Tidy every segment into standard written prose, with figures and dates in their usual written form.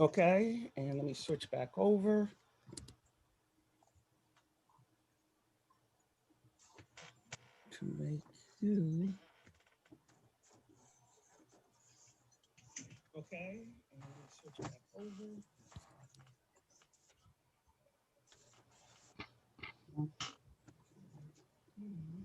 Okay, and let me switch back over to make you. Okay, and let me switch back over. Mhm.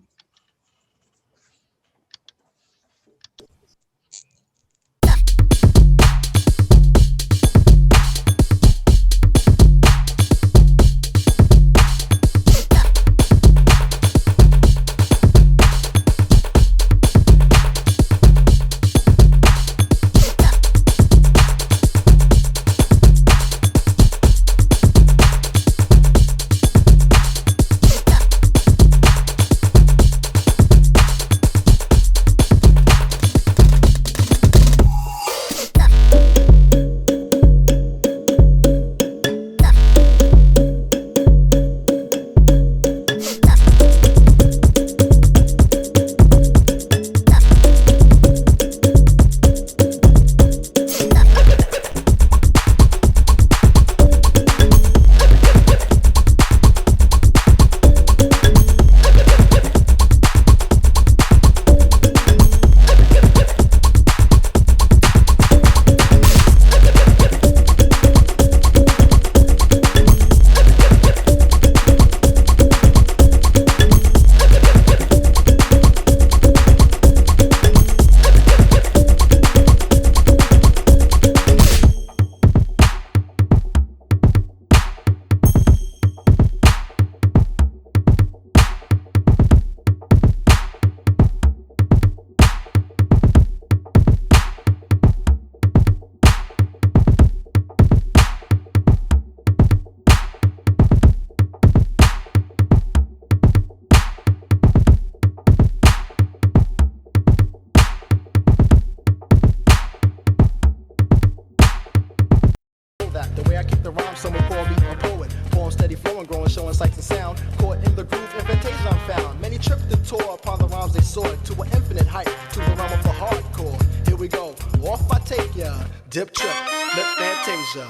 That the way I keep the rhyme, someone call me a poet. Form steady flowing, growing, showing sights and sound. Caught in the groove, in fantasia I'm found. Many tripped and tore upon the rhymes they soared to an infinite height, to the realm of the hardcore. Here we go, off I take ya, dip trip, lip fantasia.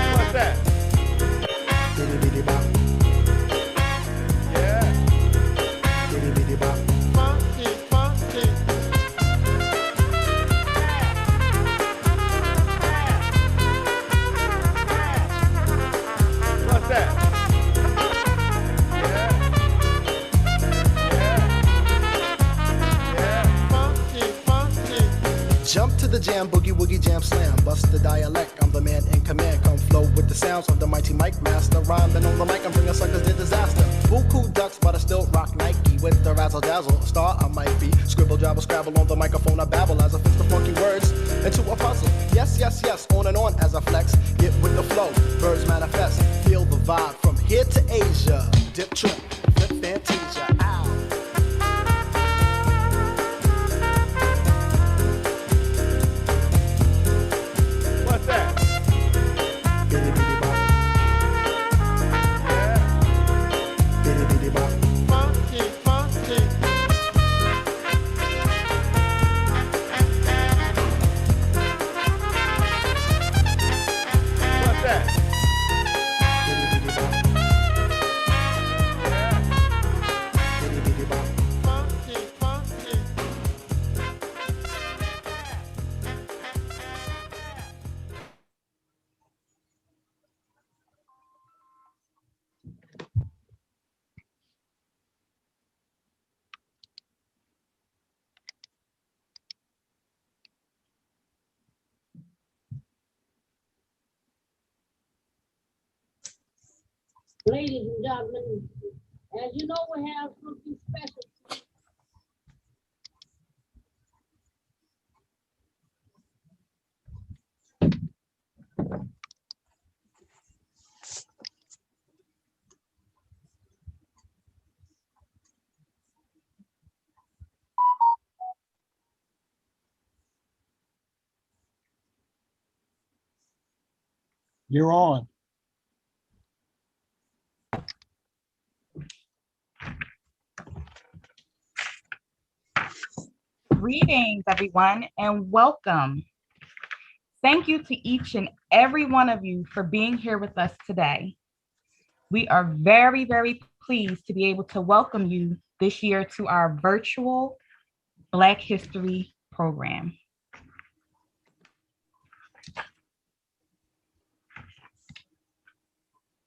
What's that? Bitty bitty bop. Yeah. Bitty bitty bop. Funky, funky. What's that? Jump to the jam, boogie woogie jam slam. Bust the dialect, I'm the man in command. Come flow with the sounds of the mighty mic master. Rhyming on the mic, I'm bringing suckers to disaster. Buku ducks, but I still rock Nike with the razzle dazzle. A star I might be. Scribble, jabble, scrabble on the microphone. I babble as I fix the funky words into a puzzle. Yes, yes, yes, on and on as I flex. Get with the flow, birds manifest. Feel the vibe from here to Asia. Dip trip, flip fantasia. Ow. What's that? Bitty bitty bop. Yeah. Bitty bitty bop. Funky, funky. What's that? Bitty bitty bop. Yeah. Bitty bitty bop. Funky, funky. Ladies and gentlemen, as you know, we have something special. You're on. Greetings, everyone, and welcome. Thank you to each and every one of you for being here with us today. We are very, very pleased to be able to welcome you this year to our virtual Black History program.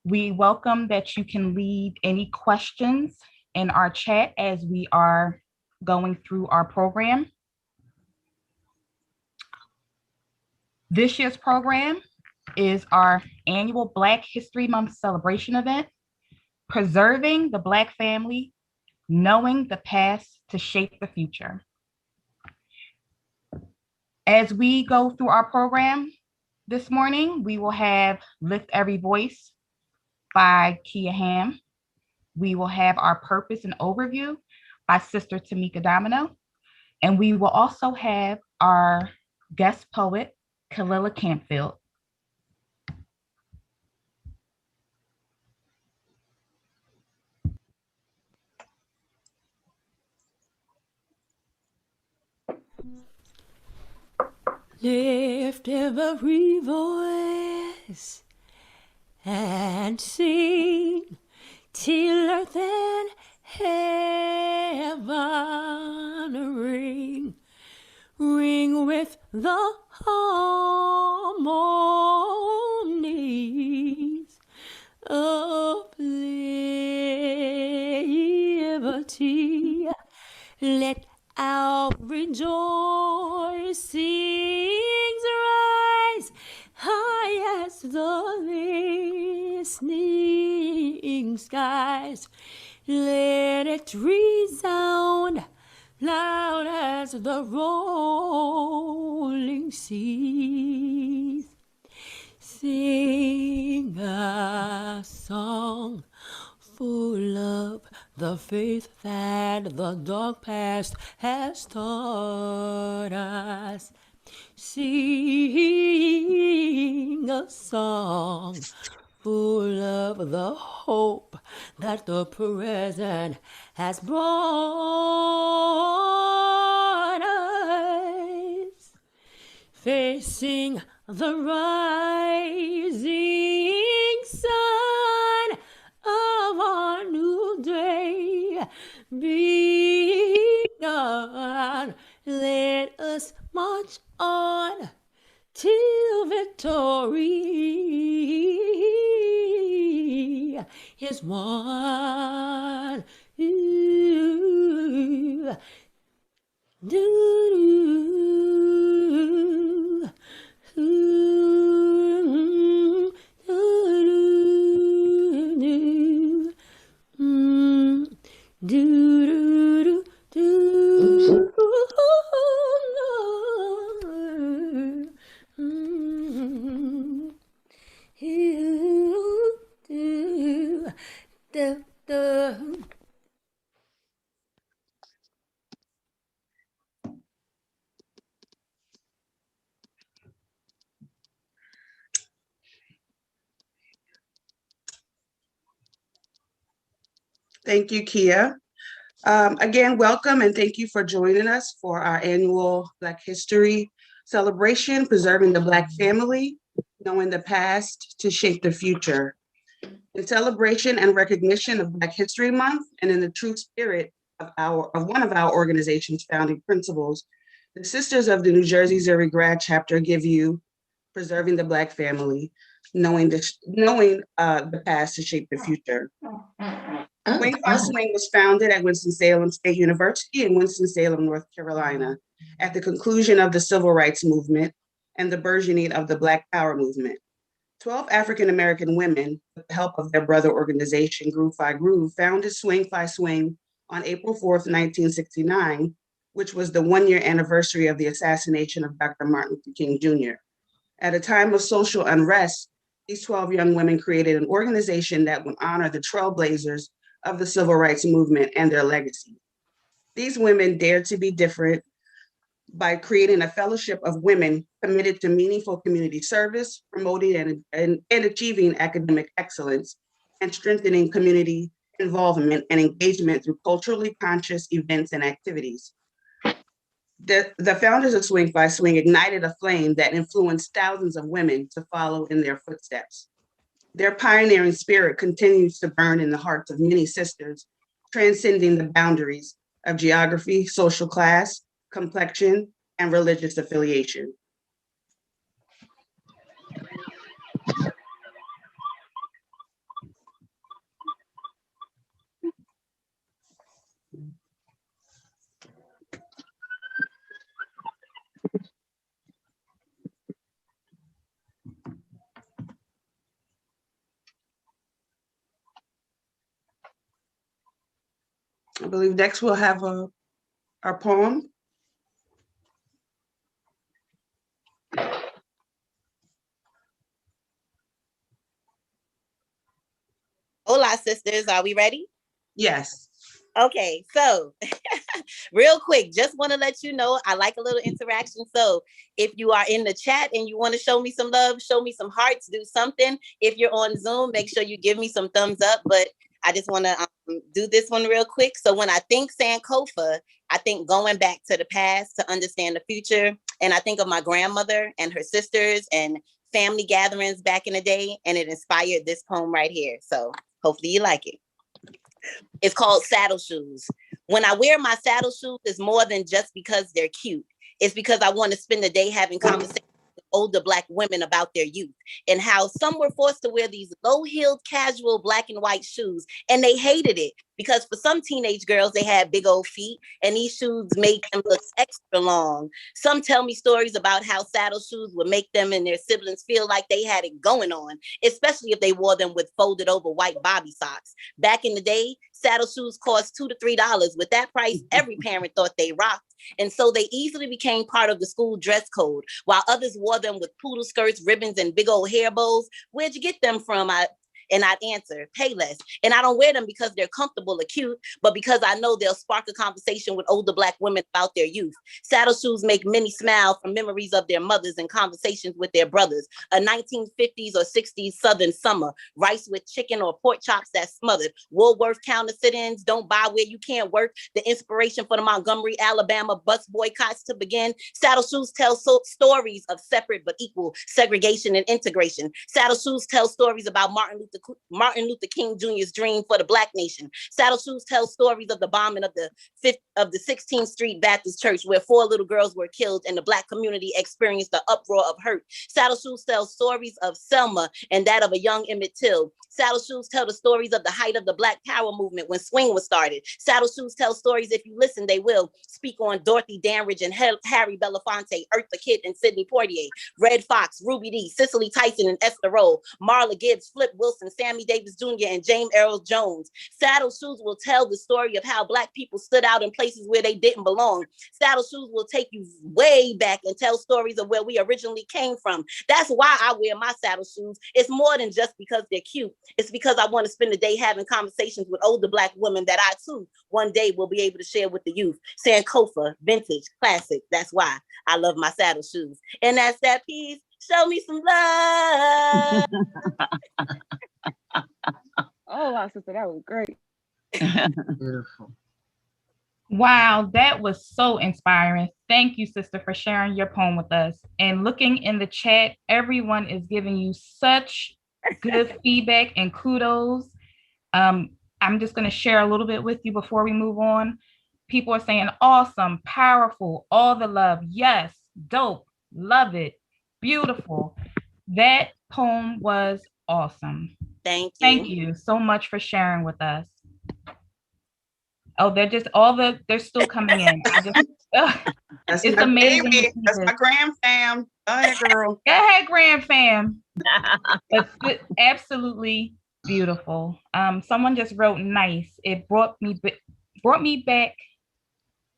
We welcome that you can leave any questions in our chat as we are going through our program. This year's program is our annual Black History Month celebration event, Preserving the Black Family, Knowing the Past to Shape the Future. As we go through our program this morning, we will have Lift Every Voice by Kia Ham. We will have our Purpose and Overview by Sister Tamika Domino. And we will also have our guest poet, Kalila Campfield. Lift every voice and sing till earth and heaven ring. Ring with the harmonies of liberty. Let our rejoicings rise high as the listening skies. Let it resound loud as the rolling seas. Sing a song full of the faith that the dark past has taught us. Sing a song full of the hope that the present has brought us. Facing the rising sun of our new day begun. Let us march on till victory is won. Ooh. Do-do. Ooh. Do-do. Do-do. Do-do. Thank you, Kia. Again, welcome and thank you for joining us for our annual Black History celebration, Preserving the Black Family, Knowing the Past to Shape the Future. In celebration and recognition of Black History Month and in the true spirit of one of our organization's founding principles, the Sisters of the New Jersey Zuri Grad Chapter give you Preserving the Black Family, Knowing the Past to Shape the Future. Swing by Swing was founded at Winston-Salem State University in Winston-Salem, North Carolina, at the conclusion of the Civil Rights Movement and the burgeoning of the Black Power movement. 12 African-American women, with the help of their brother organization, Groove by Groove, founded Swing by Swing on April 4th, 1969, which was the one-year anniversary of the assassination of Dr. Martin Luther King Jr. At a time of social unrest, these 12 young women created an organization that would honor the trailblazers of the civil rights movement and their legacy. These women dared to be different by creating a fellowship of women committed to meaningful community service, promoting and achieving academic excellence, and strengthening community involvement and engagement through culturally conscious events and activities. The founders of Swing by Swing ignited a flame that influenced thousands of women to follow in their footsteps. Their pioneering spirit continues to burn in the hearts of many sisters, transcending the boundaries of geography, social class, complexion, and religious affiliation. I believe next we'll have our poem. Hola, sisters. Are we ready? Yes. Okay, so real quick, just want to let you know I like a little interaction. So if you are in the chat and you want to show me some love, show me some hearts, do something. If you're on Zoom, make sure you give me some thumbs up. But I just want to do this one real quick. So when I think Sankofa, I think going back to the past to understand the future. And I think of my grandmother and her sisters and family gatherings back in the day. And it inspired this poem right here. So hopefully you like it. It's called Saddle Shoes. When I wear my saddle shoes, it's more than just because they're cute. It's because I want to spend the day having conversations with older Black women about their youth and how some were forced to wear these low-heeled, casual black and white shoes, and they hated it because for some teenage girls, they had big old feet, and these shoes made them look extra long. Some tell me stories about how saddle shoes would make them and their siblings feel like they had it going on, especially if they wore them with folded over white bobby socks. Back in the day, saddle shoes cost $2 to $3. With that price, every parent thought they rocked. And so they easily became part of the school dress code, while others wore them with poodle skirts, ribbons, and big old hair bows. Where'd you get them from? And I'd answer, Payless. And I don't wear them because they're comfortable or cute, but because I know they'll spark a conversation with older Black women about their youth. Saddle shoes make many smile from memories of their mothers and conversations with their brothers. A 1950s or 60s Southern summer, rice with chicken or pork chops that's smothered. Woolworth counter sit-ins, don't buy where you can't work. The inspiration for the Montgomery, Alabama bus boycotts to begin. Saddle shoes tell stories of separate but equal segregation and integration. Saddle shoes tell stories about Martin Luther King Jr.'s dream for the Black nation. Saddle shoes tell stories of the bombing of the 16th Street Baptist Church, where 4 little girls were killed and the Black community experienced the uproar of hurt. Saddle shoes tell stories of Selma and that of a young Emmett Till. Saddle shoes tell the stories of the height of the Black Power movement when swing was started. Saddle shoes tell stories, if you listen, they will speak on Dorothy Dandridge and Harry Belafonte, Eartha Kitt and Sidney Poitier, Red Fox, Ruby Dee, Cicely Tyson and Esther Rolle, Marla Gibbs, Flip Wilson, Sammy Davis Jr. and James Earl Jones. Saddle shoes will tell the story of how Black people stood out in places where they didn't belong. Saddle shoes will take you way back and tell stories of where we originally came from. That's why I wear my saddle shoes. It's more than just because they're cute. It's because I want to spend the day having conversations with older Black women that I too one day will be able to share with the youth. Sankofa, vintage, classic. That's why I love my saddle shoes. And that's that piece. Show me some love. Oh, wow, sister, that was great. Beautiful. Wow, that was so inspiring. Thank you, sister, for sharing your poem with us. And looking in the chat, everyone is giving you such good feedback and kudos. I'm just going to share a little bit with you before we move on. People are saying awesome, powerful, all the love. Yes, dope, love it, beautiful. That poem was awesome. Thank you. Thank you so much for sharing with us. Oh, they're still coming in. That's It's my amazing. baby. That's my grand fam. Go ahead, girl. Go ahead, grand fam. It's absolutely beautiful. Someone just wrote nice. It brought me back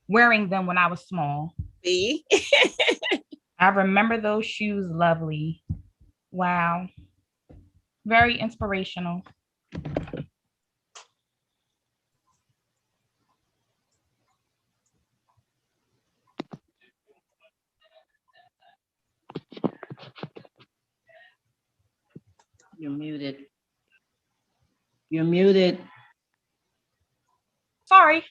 wearing them when I was small. See? I remember those shoes lovely. Wow. Very inspirational. You're muted. You're muted. Sorry.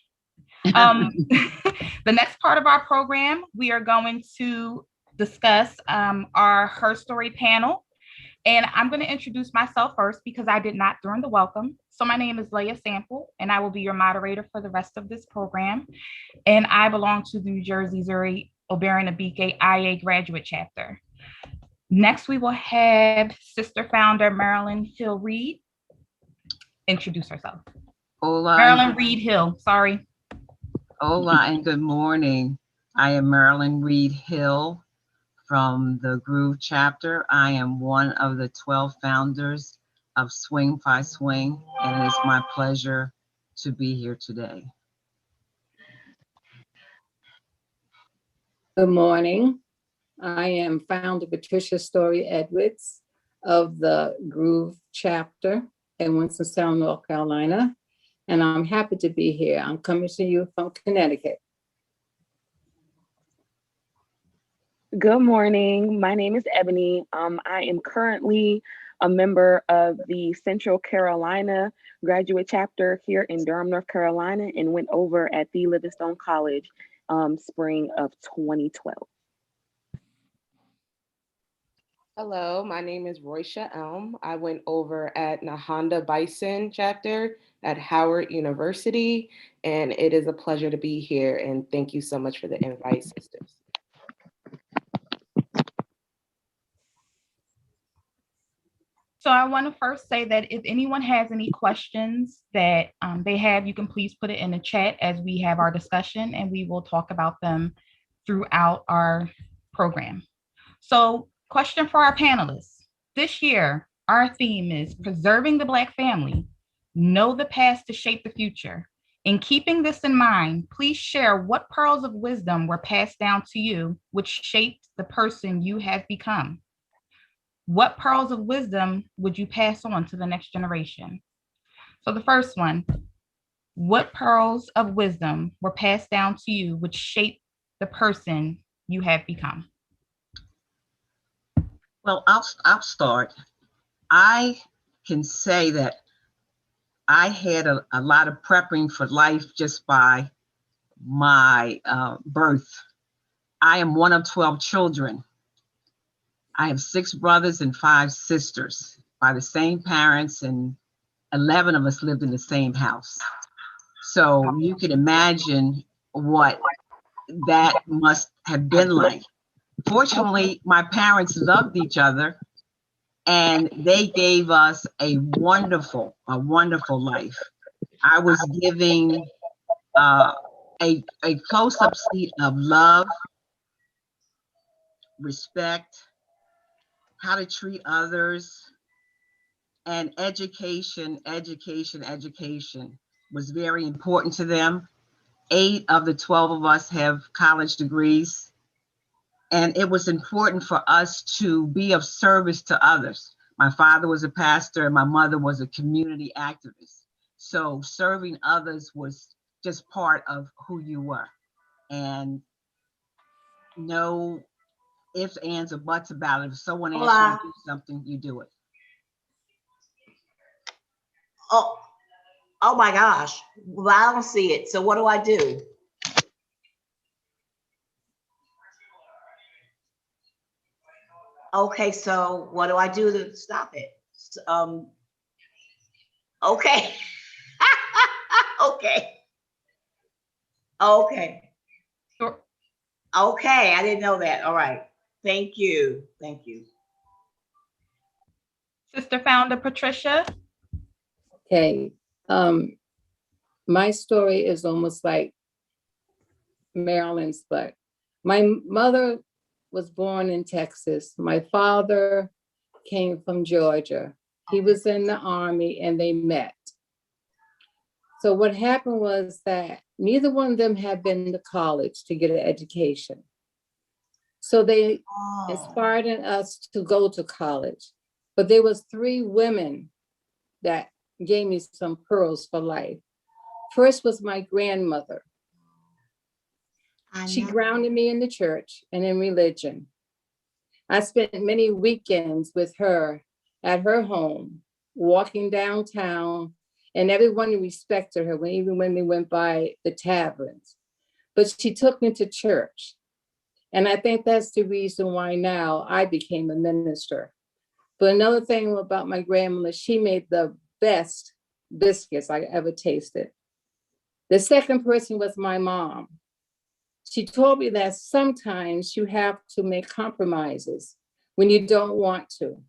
The next part of our program, we are going to discuss our Her Story panel. And I'm going to introduce myself first because I did not during the welcome. So my name is Leah Sample, and I will be your moderator for the rest of this program. And I belong to the New Jersey Zuri Oberon Abike IA graduate chapter. Next, we will have sister founder Marilyn Hill Reed introduce herself. Hola. Marilyn Reed Hill, sorry. Hola and good morning. I am Marilyn Reed Hill from the Groove chapter. I am one of the 12 founders of Swing Fi Swing, and it is my pleasure to be here today. Good morning. I am founder Patricia Story Edwards of the Groove chapter in Winston-Salem, North Carolina, and I'm happy to be here. I'm coming to you from Connecticut. Good morning. My name is Ebony. I am currently a member of the Central Carolina graduate chapter here in Durham, North Carolina, and went over at the Livingstone College spring of 2012. Hello, my name is Roysha Elm. I went over at Nahanda Bison chapter at Howard University, and it is a pleasure to be here, and thank you so much for the invite, sisters. So I want to first say that if anyone has any questions that they have, you can please put it in the chat as we have our discussion, and we will talk about them throughout our program. So, question for our panelists. This year, our theme is Preserving the Black Family, Know the Past to Shape the Future. In keeping this in mind, please share what pearls of wisdom were passed down to you, which shaped the person you have become. What pearls of wisdom would you pass on to the next generation? So the first one, what pearls of wisdom were passed down to you, which shaped the person you have become? Well, I'll start. I can say that I had a lot of prepping for life just by my birth. I am one of 12 children. I have 6 brothers and 5 sisters by the same parents, and 11 of us lived in the same house. So you can imagine what that must have been like. Fortunately, my parents loved each other, and they gave us a wonderful life. I was giving a close-up seat of love, respect, how to treat others, and education was very important to them. 8 of the 12 of us have college degrees, and it was important for us to be of service to others. My father was a pastor and my mother was a community activist. So serving others was just part of who you were. And no ifs, ands, or buts about it. If someone asks you to do something, you do it. Oh my gosh. Well, I don't see it. So what do I do? Okay, so what do I do to stop it? Okay. Okay. Sure. Okay, I didn't know that. All right. Thank you. Sister Founder Patricia. Okay. My story is almost like Marilyn's, but my mother was born in Texas. My father came from Georgia. He was in the Army and they met. So what happened was that neither one of them had been to college to get an education. So they inspired in us to go to college. But there was 3 women that gave me some pearls for life. First was my grandmother. She grounded me in the church and in religion. I spent many weekends with her at her home, walking downtown and everyone respected her, even when we went by the taverns. But she took me to church. And I think that's the reason why now I became a minister. But another thing about my grandmother, she made the best biscuits I ever tasted. The second person was my mom. She told me that sometimes you have to make compromises when you don't want to.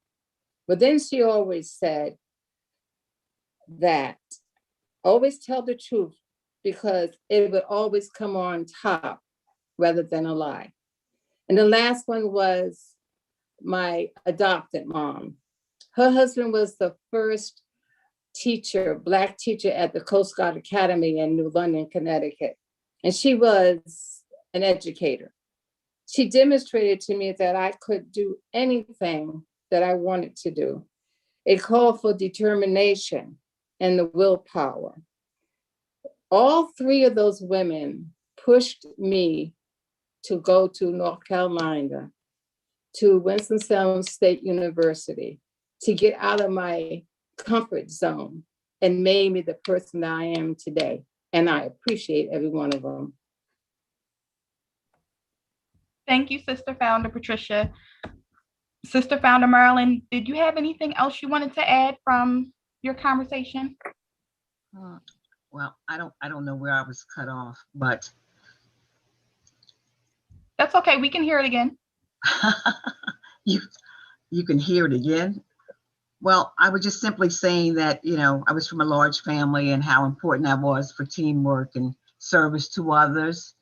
But then she always said that always tell the truth, because it would always come on top rather than a lie. And the last one was my adopted mom. Her husband was the first teacher, Black teacher at the Coast Guard Academy in New London, Connecticut. And she was an educator. She demonstrated to me that I could do anything that I wanted to do. It called for determination and the willpower. All three of those women pushed me to go to North Carolina, to Winston-Salem State University, to get out of my comfort zone, and made me the person that I am today. And I appreciate every one of them. Thank you, Sister Founder Patricia. Sister Founder Marilyn, did you have anything else you wanted to add from your conversation? Well, I don't know where I was cut off, but that's okay. We can hear it again. You can hear it again. Well, I was just simply saying that, I was from a large family and how important that was for teamwork and service to others,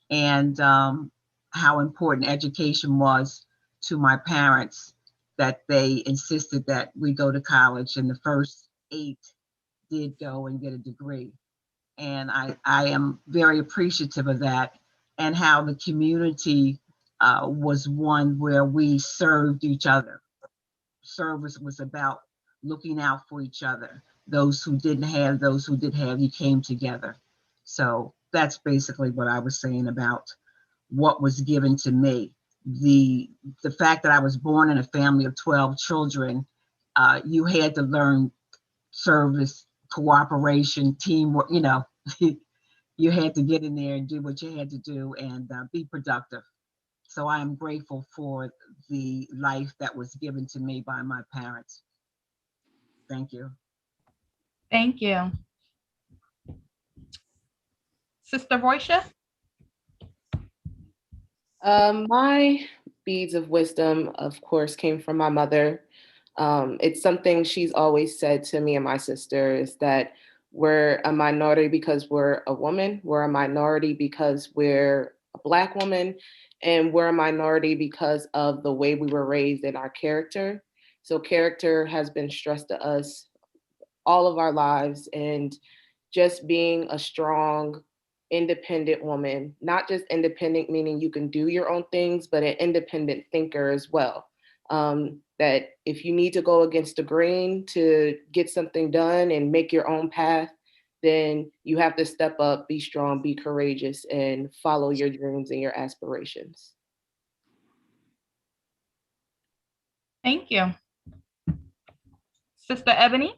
and how important education was to my parents, that they insisted that we go to college, and the first 8 did go and get a degree. And I am very appreciative of that, and how the community was one where we served each other. Service was about looking out for each other. Those who didn't have, those who did have, you came together. So that's basically what I was saying about what was given to me. The fact that I was born in a family of 12 children, you had to learn service, cooperation, teamwork, you had to get in there and do what you had to do and be productive. So I am grateful for the life that was given to me by my parents. Thank you. Thank you. Sister Roisha? My beads of wisdom, of course, came from my mother. It's something she's always said to me and my sister, is that we're a minority because we're a woman, we're a minority because we're a Black woman, and we're a minority because of the way we were raised in our character. So character has been stressed to us all of our lives, and just being a strong, independent woman, not just independent meaning you can do your own things, but an independent thinker as well. That if you need to go against the grain to get something done and make your own path, then you have to step up, be strong, be courageous, and follow your dreams and your aspirations. Thank you. Sister Ebony?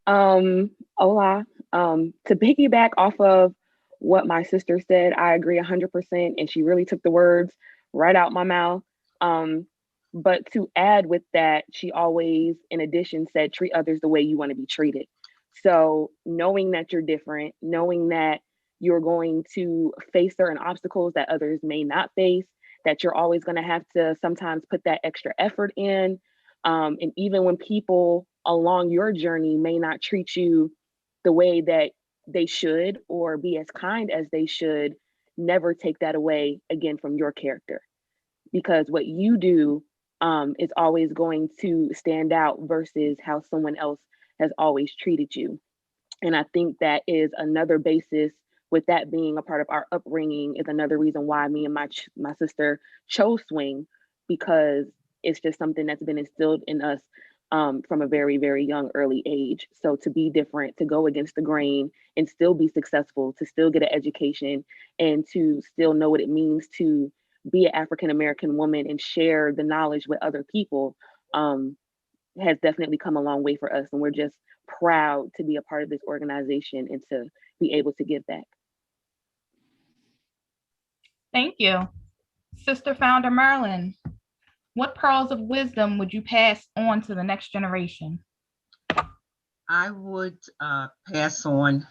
Hola. To piggyback off of what my sister said, I agree 100%, and she really took the words right out my mouth. But to add with that, she always, in addition, said, treat others the way you want to be treated. So knowing that you're different, knowing that you're going to face certain obstacles that others may not face, that you're always going to have to sometimes put that extra effort in. And even when people along your journey may not treat you the way that they should or be as kind as they should, never take that away again from your character. Because what you do is always going to stand out versus how someone else has always treated you. And I think that is another basis, with that being a part of our upbringing, is another reason why me and my sister chose swing, because it's just something that's been instilled in us from a very, very young, early age. So to be different, to go against the grain and still be successful, to still get an education, and to still know what it means to be an African-American woman and share the knowledge with other people, has definitely come a long way for us. And we're just proud to be a part of this organization and to be able to give back. Thank you. Sister Founder Marilyn, what pearls of wisdom would you pass on to the next generation? I would pass on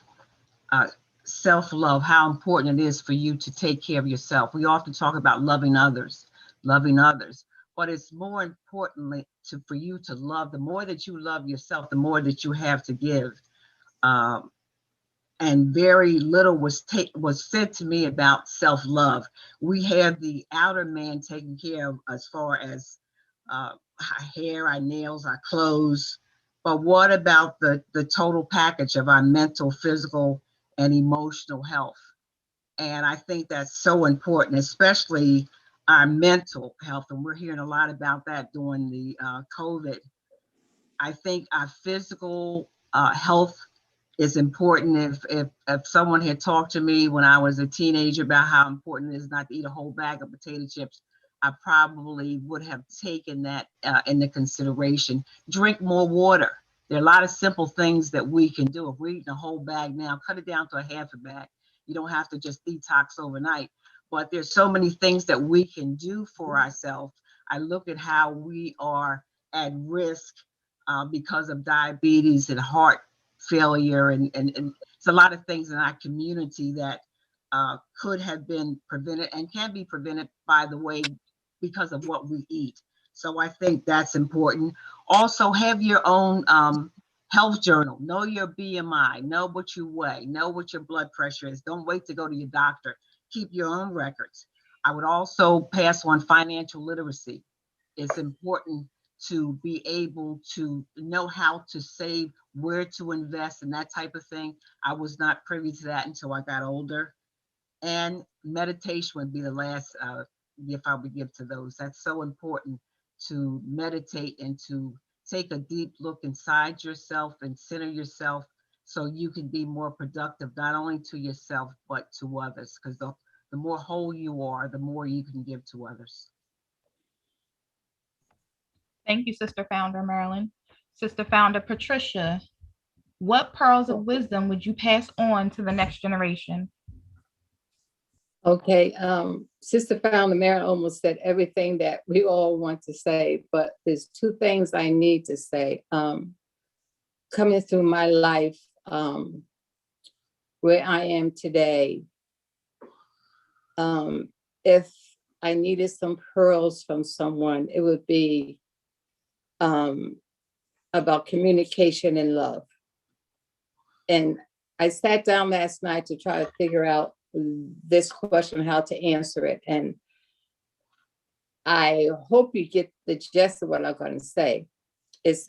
self-love, how important it is for you to take care of yourself. We often talk about loving others, but it's more importantly for you to love. The more that you love yourself, the more that you have to give. And very little was said to me about self-love. We have the outer man taken care of as far as our hair, our nails, our clothes. But what about the total package of our mental, physical, and emotional health? And I think that's so important, especially our mental health. And we're hearing a lot about that during the COVID. I think our physical health is important. If someone had talked to me when I was a teenager about how important it is not to eat a whole bag of potato chips, I probably would have taken that into consideration. Drink more water. There are a lot of simple things that we can do. If we're eating a whole bag now, cut it down to a half a bag. You don't have to just detox overnight, but there's so many things that we can do for ourselves. I look at how we are at risk because of diabetes and heart failure, and it's a lot of things in our community that could have been prevented and can be prevented, by the way, because of what we eat. So I think that's important. Also, have your own health journal. Know your BMI, know what you weigh, know what your blood pressure is. Don't wait to go to your doctor. Keep your own records. I would also pass on financial literacy. It's important to be able to know how to save, where to invest, and that type of thing. I was not privy to that until I got older. And meditation would be the last gift I would give to those. That's so important, to meditate and to take a deep look inside yourself and center yourself so you can be more productive, not only to yourself, but to others. Because the more whole you are, the more you can give to others. Thank you, Sister Founder Marilyn. Sister Founder Patricia, what pearls of wisdom would you pass on to the next generation? Okay, Sister Founder Marilyn almost said everything that we all want to say, but there's two things I need to say. Coming through my life, where I am today, if I needed some pearls from someone, it would be about communication and love. And I sat down last night to try to figure out this question, how to answer it. And I hope you get the gist of what I'm going to say.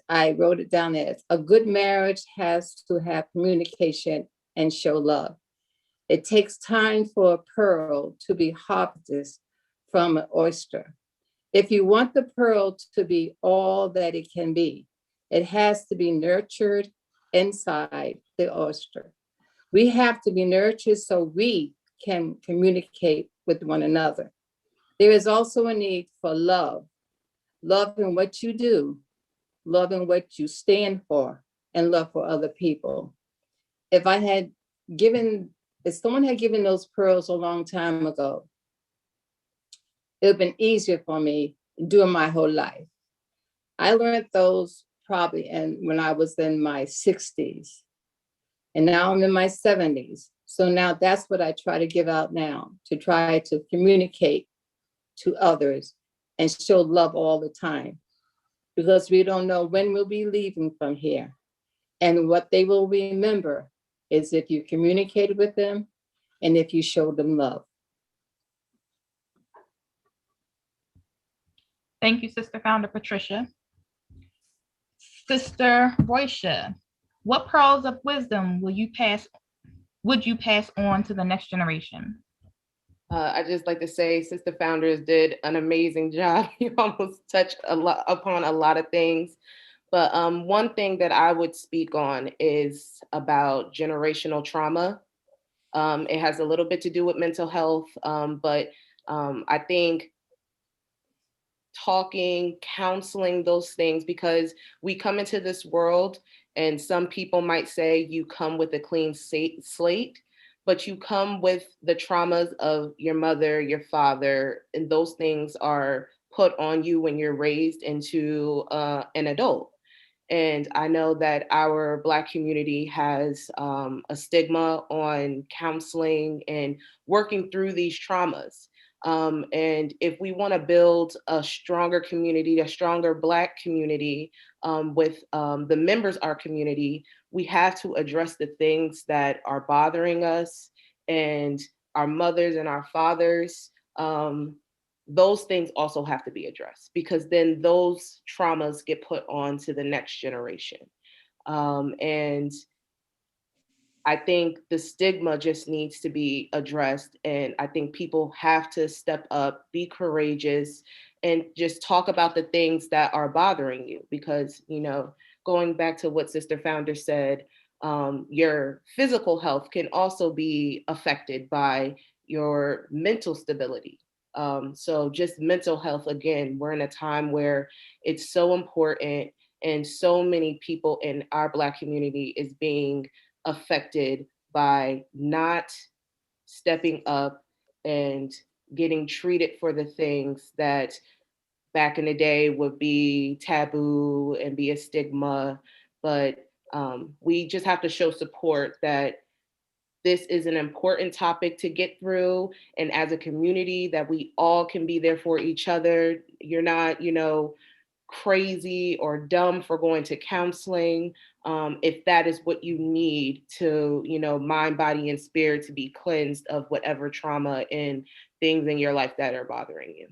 I wrote it down as a good marriage has to have communication and show love. It takes time for a pearl to be harvested from an oyster. If you want the pearl to be all that it can be, it has to be nurtured inside the oyster. We have to be nurtured so we can communicate with one another. There is also a need for love. Love in what you do, love in what you stand for, and love for other people. If someone had given those pearls a long time ago, it would have been easier for me during my whole life. I learned those probably when I was in my 60s. And now I'm in my 70s. So now that's what I try to give out now, to try to communicate to others and show love all the time. Because we don't know when we'll be leaving from here. And what they will remember is if you communicate with them and if you show them love. Thank you, Sister Founder Patricia. Sister Roisha, what pearls of wisdom would you pass on to the next generation? I just like to say Sister Founders did an amazing job. You almost touched upon a lot of things. But one thing that I would speak on is about generational trauma. It has a little bit to do with mental health, but I think talking, counseling those things, because we come into this world and some people might say you come with a clean slate, but you come with the traumas of your mother, your father, and those things are put on you when you're raised into an adult. And I know that our Black community has a stigma on counseling and working through these traumas. And if we want to build a stronger community, a stronger Black community with the members of our community, we have to address the things that are bothering us and our mothers and our fathers. Those things also have to be addressed, because then those traumas get put on to the next generation. And I think the stigma just needs to be addressed. And I think people have to step up, be courageous, and just talk about the things that are bothering you. Because, you know, going back to what Sister Founder said, your physical health can also be affected by your mental stability. So just mental health, again, we're in a time where it's so important, and so many people in our Black community is being affected by not stepping up and getting treated for the things that back in the day would be taboo and be a stigma. But we just have to show support that this is an important topic to get through, and as a community that we all can be there for each other. You're not, you know, crazy or dumb for going to counseling. If that is what you need to, you know, mind, body, and spirit to be cleansed of whatever trauma and things in your life that are bothering you.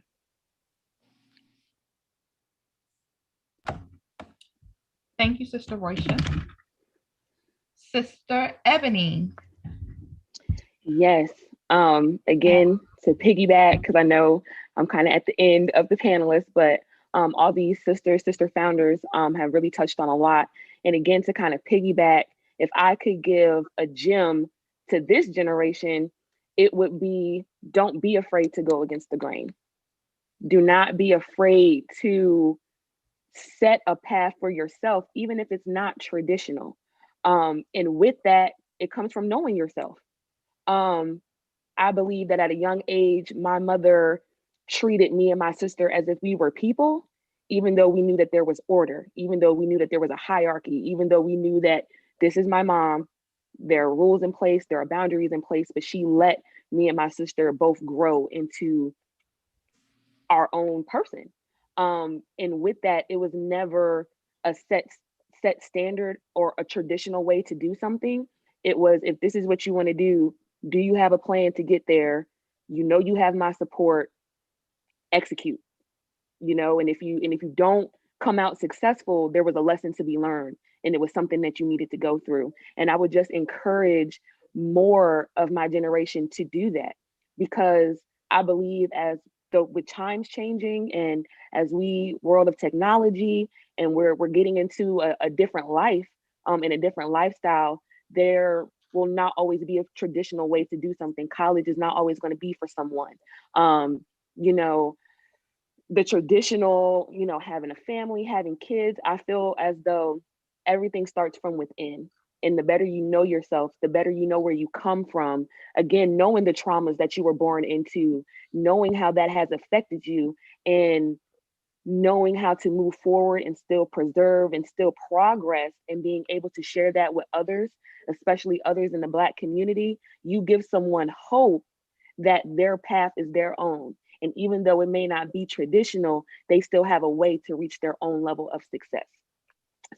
Thank you, Sister Roisha. Sister Ebony. Yes. Again, to piggyback, because I know I'm kind of at the end of the panelists, but all these sister founders have really touched on a lot. And again, to kind of piggyback, if I could give a gem to this generation, it would be, don't be afraid to go against the grain. Do not be afraid to set a path for yourself, even if it's not traditional. And with that, it comes from knowing yourself. I believe that at a young age, my mother treated me and my sister as if we were people, even though we knew that there was order, even though we knew that there was a hierarchy, even though we knew that this is my mom, there are rules in place, there are boundaries in place, but she let me and my sister both grow into our own person. And with that, it was never a set standard or a traditional way to do something. It was, if this is what you want to do you have a plan to get there? You know, you have my support, execute, you know, and if you don't come out successful, there was a lesson to be learned, and it was something that you needed to go through. And I would just encourage more of my generation to do that, because I believe with times changing and as world of technology, and we're getting into a different life and a different lifestyle, there will not always be a traditional way to do something. College is not always going to be for someone. You know, the traditional, you know, having a family, having kids, I feel as though everything starts from within. And the better you know yourself, the better you know where you come from. Again, knowing the traumas that you were born into, knowing how that has affected you, and knowing how to move forward and still preserve and still progress, and being able to share that with others, especially others in the Black community. You give someone hope that their path is their own. And even though it may not be traditional, they still have a way to reach their own level of success.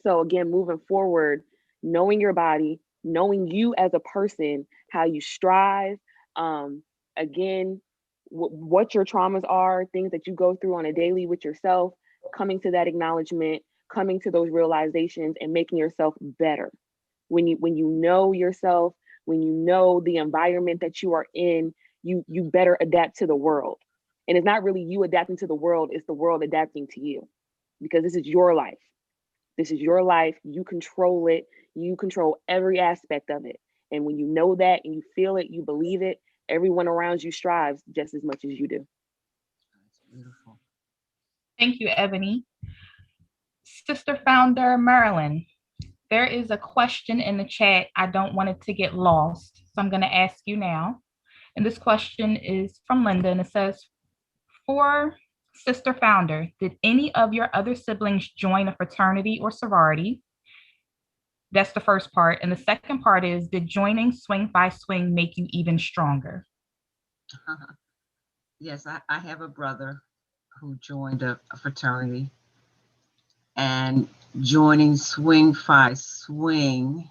So again, moving forward, knowing your body, knowing you as a person, how you strive, again, what your traumas are, things that you go through on a daily with yourself, coming to that acknowledgement, coming to those realizations, and making yourself better. When you know yourself, when you know the environment that you are in, you better adapt to the world. And it's not really you adapting to the world, it's the world adapting to you, because this is your life. This is your life. You control it. You control every aspect of it. And when you know that and you feel it, you believe it, everyone around you strives just as much as you do. That's beautiful. Thank you, Ebony. Sister Founder Marilyn, there is a question in the chat. I don't want it to get lost, so I'm going to ask you now. And this question is from Linda, and it says, for Sister Founder, did any of your other siblings join a fraternity or sorority? That's the first part. And the second part is, did joining Swing by Swing make you even stronger? Yes, I have a brother who joined a fraternity, and joining Swing by Swing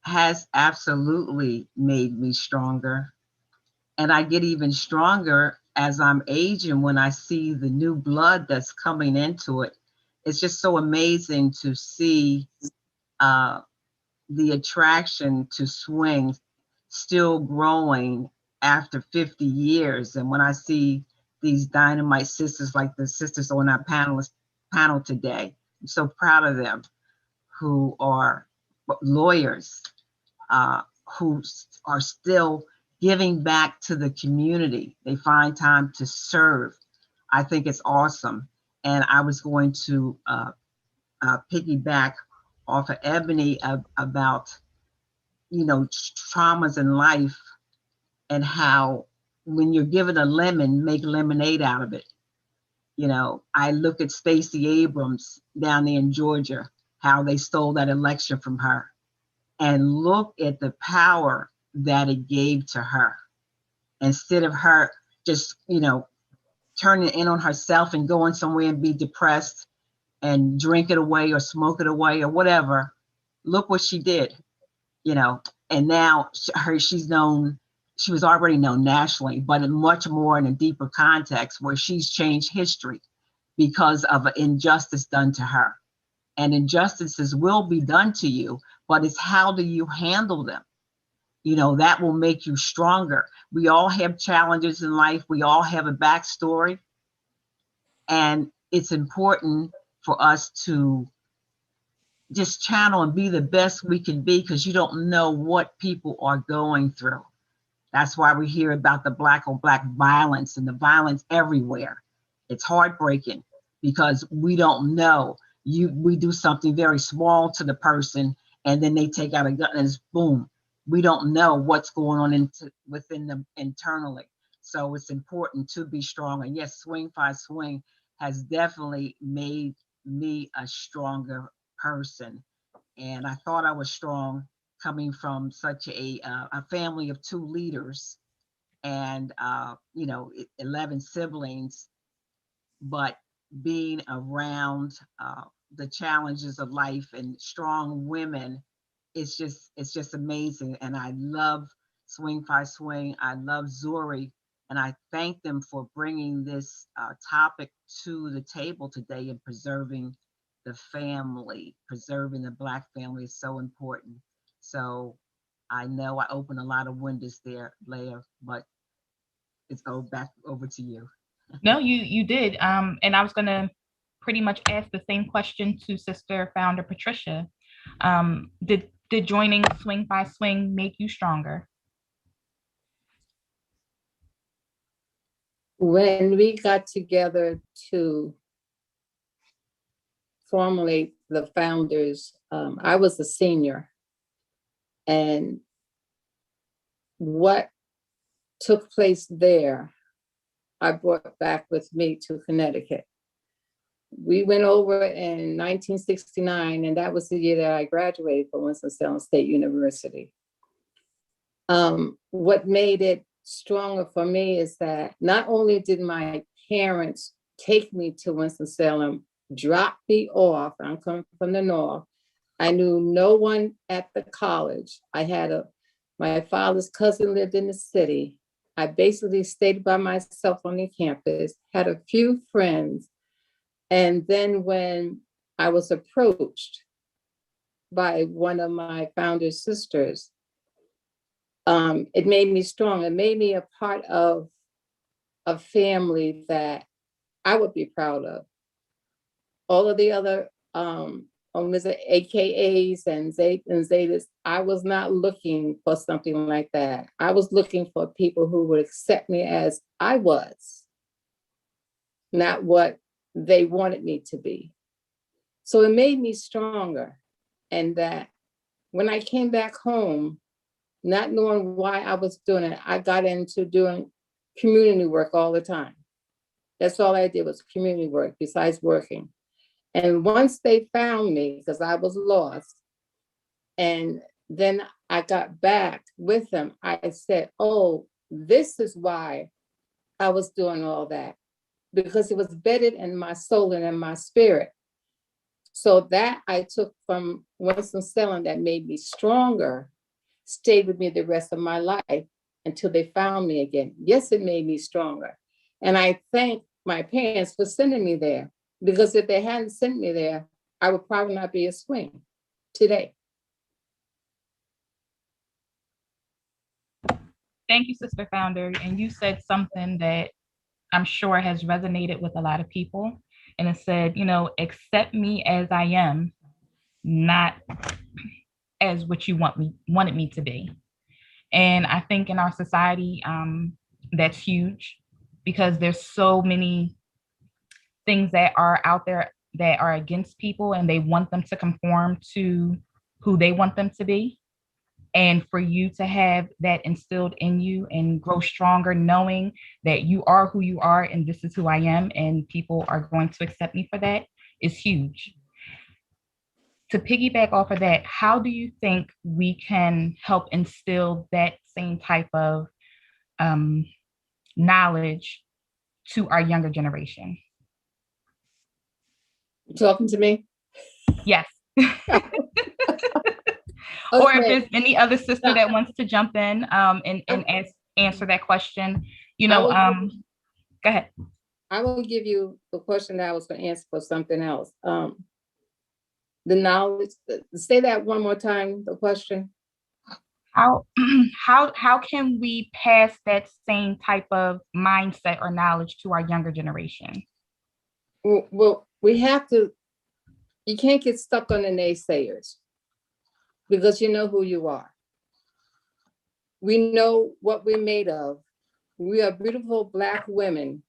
has absolutely made me stronger. And I get even stronger as I'm aging when I see the new blood that's coming into it. It's just so amazing to see the attraction to swing still growing after 50 years. And when I see these dynamite sisters like the sisters on our panel today, I'm so proud of them, who are lawyers, who are still giving back to the community. They find time to serve. I think it's awesome. And I was going to piggyback off of Ebony about, you know, traumas in life, and how when you're given a lemon, make lemonade out of it. You know, I look at Stacey Abrams down there in Georgia, how they stole that election from her, and look at the power that it gave to her. Instead of her just, you know, turning in on herself and going somewhere and be depressed and drink it away or smoke it away or whatever, look what she did, you know. And now she's known, she was already known nationally, but in much more in a deeper context where she's changed history because of an injustice done to her. And injustices will be done to you, but it's how do you handle them? You know, that will make you stronger. We all have challenges in life. We all have a backstory. And it's important for us to just channel and be the best we can be, because you don't know what people are going through. That's why we hear about the Black on Black violence and the violence everywhere. It's heartbreaking because we don't know. We do something very small to the person and then they take out a gun and it's boom. We don't know what's going on within them internally. So it's important to be strong. And yes, Swing by Swing has definitely made me a stronger person. And I thought I was strong coming from such a family of 2 leaders and, you know, 11 siblings, but being around the challenges of life and strong women, it's just amazing. And I love Swing by Swing. I love Zuri, and I thank them for bringing this topic to the table today and preserving the family, preserving the Black family is so important. So I know I opened a lot of windows there, Leah, but it's back over to you. No, you did. And I was going to pretty much ask the same question to Sister Founder Patricia. Did joining Swing by Swing make you stronger? When we got together to formulate the founders, I was a senior. And what took place there, I brought back with me to Connecticut. We went over in 1969, and that was the year that I graduated from Winston-Salem State University. What made it stronger for me is that not only did my parents take me to Winston-Salem, drop me off, I'm coming from the North, I knew no one at the college. I had my father's cousin lived in the city. I basically stayed by myself on the campus, had a few friends. And then when I was approached by one of my founder sisters, it made me strong. It made me a part of a family that I would be proud of. All of the other AKAs and Zetas, I was not looking for something like that. I was looking for people who would accept me as I was. not what they wanted me to be. So it made me stronger. And that when I came back home, not knowing why I was doing it, I got into doing community work all the time. That's all I did was community work besides working. And once they found me, because I was lost, and then I got back with them, I said, oh, this is why I was doing all that, because it was bedded in my soul and in my spirit. So that I took from Winston-Salem that made me stronger, stayed with me the rest of my life until they found me again. Yes, it made me stronger. And I thank my parents for sending me there, because if they hadn't sent me there, I would probably not be a swing today. Thank you, Sister Founder. And you said something that I'm sure has resonated with a lot of people. And it said, you know, accept me as I am, not as what you wanted me to be. And I think in our society, that's huge, because there's so many things that are out there that are against people, and they want them to conform to who they want them to be. And for you to have that instilled in you and grow stronger, knowing that you are who you are and this is who I am, and people are going to accept me for that, is huge. To piggyback off of that, how do you think we can help instill that same type of knowledge to our younger generation? You talking to me? Yes. Okay. Or if there's any other sister that wants to jump in and answer that question, you know, go ahead. I will give you the question that I was going to answer for something else. The knowledge, say that one more time, the question. How can we pass that same type of mindset or knowledge to our younger generation? Well, we have to, you can't get stuck on the naysayers, because you know who you are. We know what we're made of. We are beautiful Black women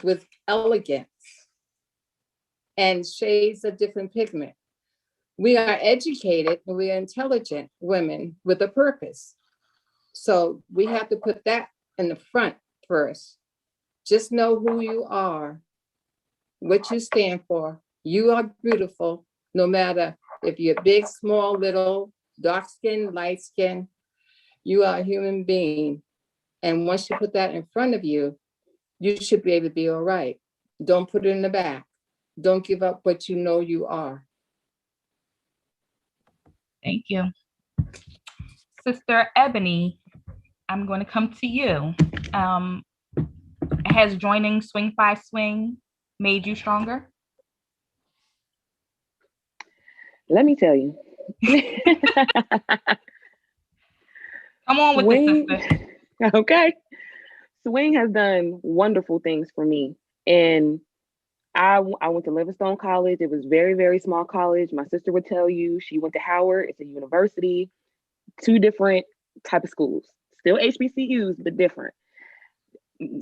with elegance and shades of different pigment. We are educated and we are intelligent women with a purpose. So we have to put that in the front first. Just know who you are, what you stand for. You are beautiful, no matter if you're big, small, little, dark skin, light skin, you are a human being. And once you put that in front of you, you should be able to be all right. Don't put it in the back. Don't give up what you know you are. Thank you. Sister Ebony, I'm going to come to you. Has joining Swing by Swing made you stronger? Let me tell you. Come on with Swing, this, sister. okay. Swing has done wonderful things for me. And I went to Livingstone College. It was very, very small college. My sister would tell you, she went to Howard. It's a university, 2 different type of schools. Still HBCUs, but different.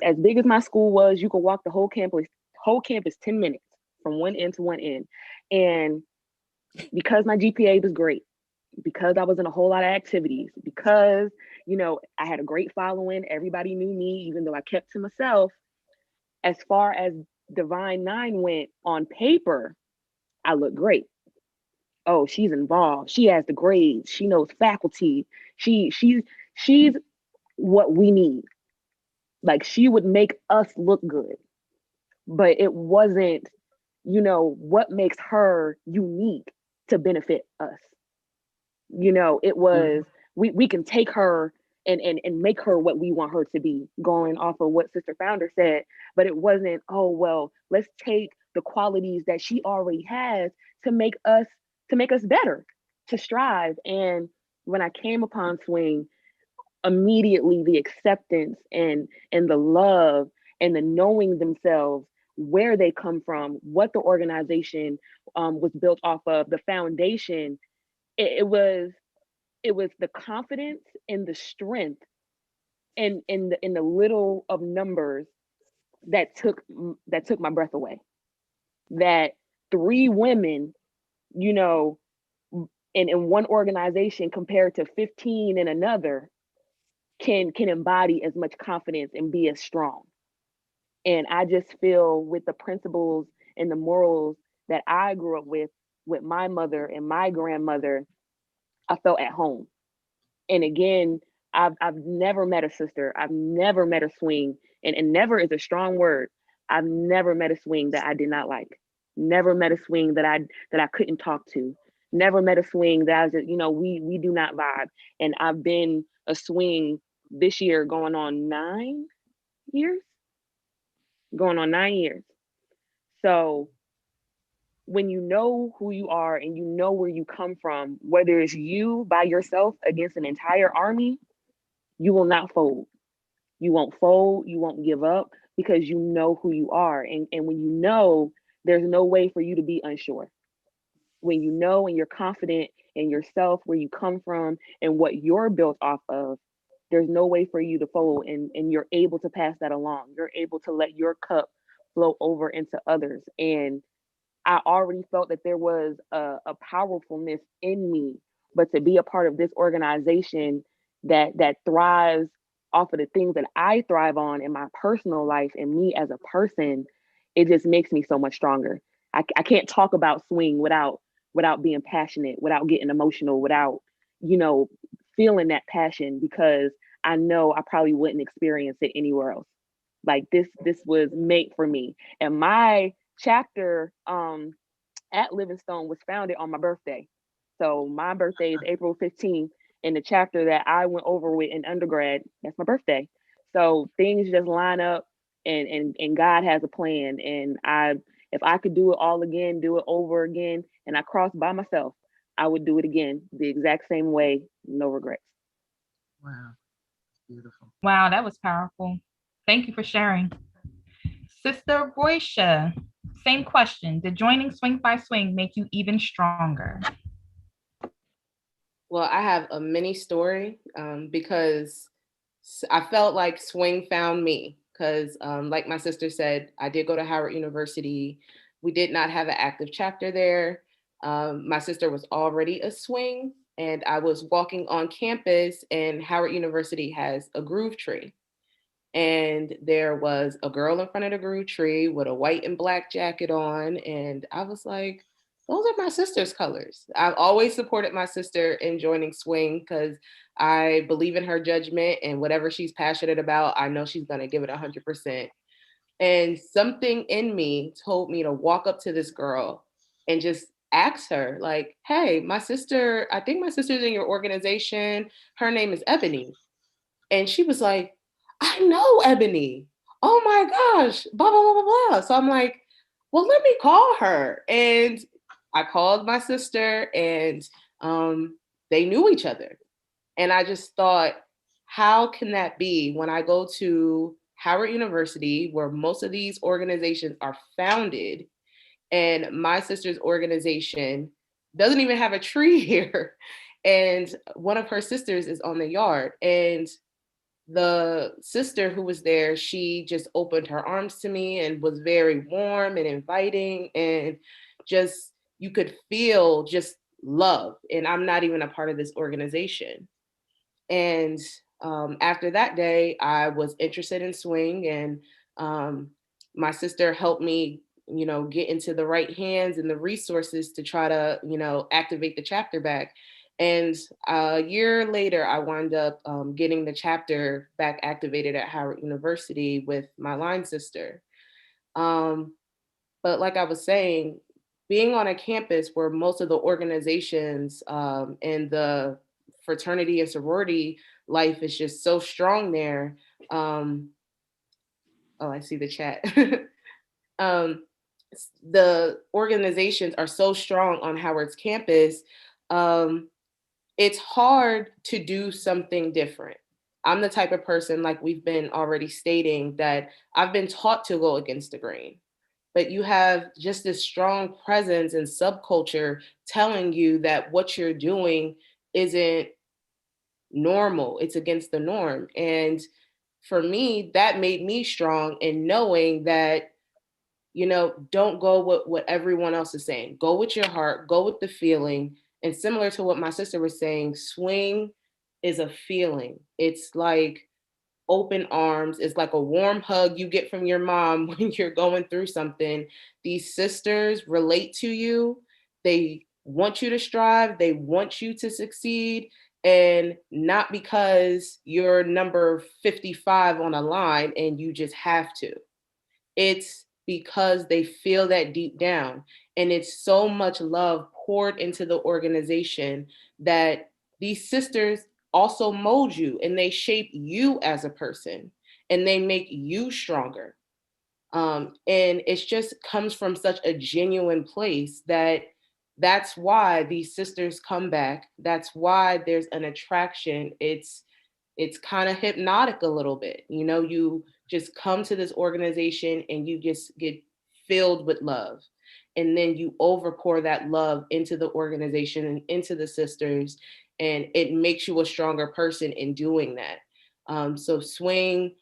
As big as my school was, you could walk the whole campus 10 minutes from one end to one end. And because my GPA was great, because I was in a whole lot of activities, because, you know, I had a great following, everybody knew me, even though I kept to myself. As far as Divine 9 went, on paper, I looked great. Oh, she's involved. She has the grades. She knows faculty. She's what we need. Like, she would make us look good. But it wasn't, you know, what makes her unique to benefit us. You know, it was, we can take her and make her what we want her to be, going off of what Sister Founder said. But it wasn't, oh, well, let's take the qualities that she already has to make us better, to strive. And when I came upon Swing, immediately the acceptance and the love and the knowing themselves, where they come from, what the organization was built off of, the foundation, it was the confidence and the strength and in the little of numbers that took my breath away. That 3 women, you know, in one organization compared to 15 in another can embody as much confidence and be as strong. And I just feel with the principles and the morals that I grew up with my mother and my grandmother, I felt at home. And again, I've never met a sister. I've never met a swing, and never is a strong word. I've never met a swing that I did not like. Never met a swing that I couldn't talk to. Never met a swing that I was just, you know, we do not vibe. And I've been a swing this year going on 9 years. Going on 9 years. So when you know who you are and you know where you come from, whether it's you by yourself against an entire army, you will not fold. You won't fold, you won't give up because you know who you are. And when you know, there's no way for you to be unsure. When you know and you're confident in yourself, where you come from and what you're built off of, there's no way for you to fold, and you're able to pass that along. You're able to let your cup flow over into others. And I already felt that there was a powerfulness in me, but to be a part of this organization that thrives off of the things that I thrive on in my personal life and me as a person, it just makes me so much stronger. I can't talk about swing without being passionate, without getting emotional, without, you know, feeling that passion, because I know I probably wouldn't experience it anywhere else. Like this was made for me. And my chapter at Livingstone was founded on my birthday. So my birthday is April 15th, and the chapter that I went over with in undergrad, that's my birthday. So things just line up, and God has a plan. And if I could do it all again, do it over again, and I crossed by myself, I would do it again the exact same way, no regrets. Wow, beautiful. Wow, that was powerful. Thank you for sharing. Sister Roisha, same question. Did joining Swing by Swing make you even stronger? Well, I have a mini story because I felt like swing found me because like my sister said, I did go to Howard University. We did not have an active chapter there. My sister was already a swing, and I was walking on campus, and Howard University has a groove tree. And there was a girl in front of the groove tree with a white and black jacket on. And I was like, those are my sister's colors. I've always supported my sister in joining swing because I believe in her judgment, and whatever she's passionate about, I know she's going to give it 100%. And something in me told me to walk up to this girl and just ask her, like, hey, my sister, I think my sister's in your organization. Her name is Ebony. And she was like, I know Ebony. Oh my gosh, blah, blah, blah, blah, blah. So I'm like, well, let me call her. And I called my sister, and they knew each other. And I just thought, how can that be when I go to Howard University, where most of these organizations are founded, and my sister's organization doesn't even have a tree here. And one of her sisters is on the yard. And the sister who was there, she just opened her arms to me and was very warm and inviting, and just, you could feel just love. And I'm not even a part of this organization. And after that day, I was interested in swing, and my sister helped me, you know, get into the right hands and the resources to try to, you know, activate the chapter back. And a year later, I wound up getting the chapter back activated at Howard University with my line sister. But like I was saying, being on a campus where most of the organizations and the fraternity and sorority life is just so strong there. Oh, I see the chat. The organizations are so strong on Howard's campus. It's hard to do something different. I'm the type of person, like we've been already stating, that I've been taught to go against the grain. But you have just this strong presence and subculture telling you that what you're doing isn't normal, it's against the norm. And for me, that made me strong in knowing that, don't go with what everyone else is saying. Go with your heart, go with the feeling. And similar to what my sister was saying, swing is a feeling. It's like open arms. It's like a warm hug you get from your mom when you're going through something. These sisters relate to you. They want you to strive. They want you to succeed. And not because you're number 55 on a line and you just have to. It's because they feel that deep down. And it's so much love poured into the organization that these sisters also mold you and they shape you as a person and they make you stronger. And it just comes from such a genuine place that's why these sisters come back. That's why there's an attraction. It's kind of hypnotic a little bit. You just come to this organization and you just get filled with love. And then you overpour that love into the organization and into the sisters. And it makes you a stronger person in doing that. So swing.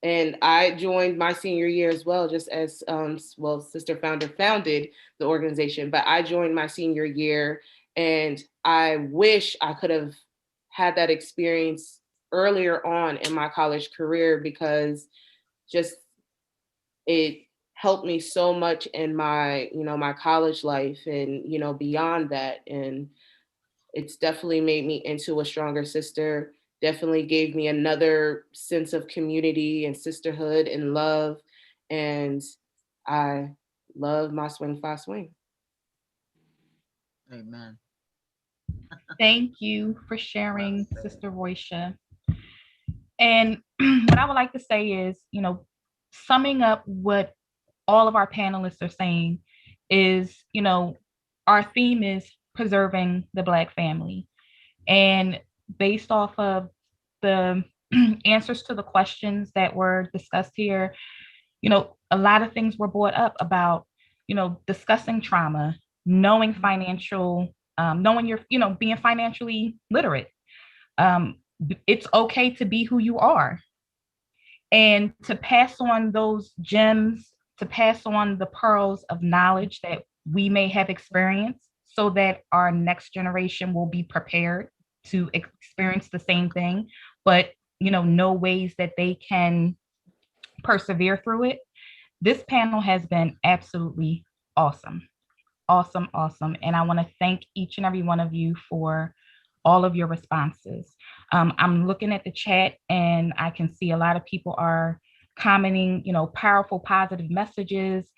And I joined my senior year as well, just as, Sister Founder founded the organization, but I joined my senior year and I wish I could have had that experience earlier on in my college career because just it helped me so much in my, my college life and, beyond that. And it's definitely made me into a stronger sister. Definitely gave me another sense of community and sisterhood and love. And I love my Swing Phi Swing. Amen. Thank you for sharing, Sister Roisha. And what I would like to say is, summing up what all of our panelists are saying is, our theme is preserving the Black family. And based off of the answers to the questions that were discussed here, a lot of things were brought up about, discussing trauma, knowing financial, knowing you're, being financially literate. It's okay to be who you are and to pass on those gems, to pass on the pearls of knowledge that we may have experienced so that our next generation will be prepared to experience the same thing, but know ways that they can persevere through it. This panel has been absolutely awesome. Awesome. And I want to thank each and every one of you for all of your responses. I'm looking at the chat and I can see a lot of people are commenting, powerful, positive messages.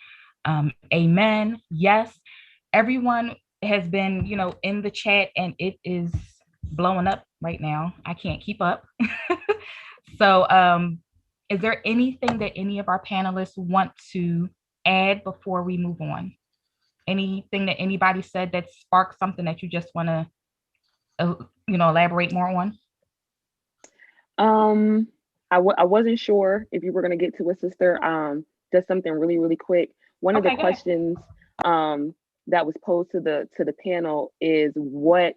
Amen. Yes. Everyone has been, in the chat and it is blowing up right now. I can't keep up. So is there anything that any of our panelists want to add before we move on? Anything that anybody said that sparked something that you just want to, elaborate more on? I wasn't sure if you were going to get to a sister. Just something really, really quick. One of the questions that was posed to the panel is what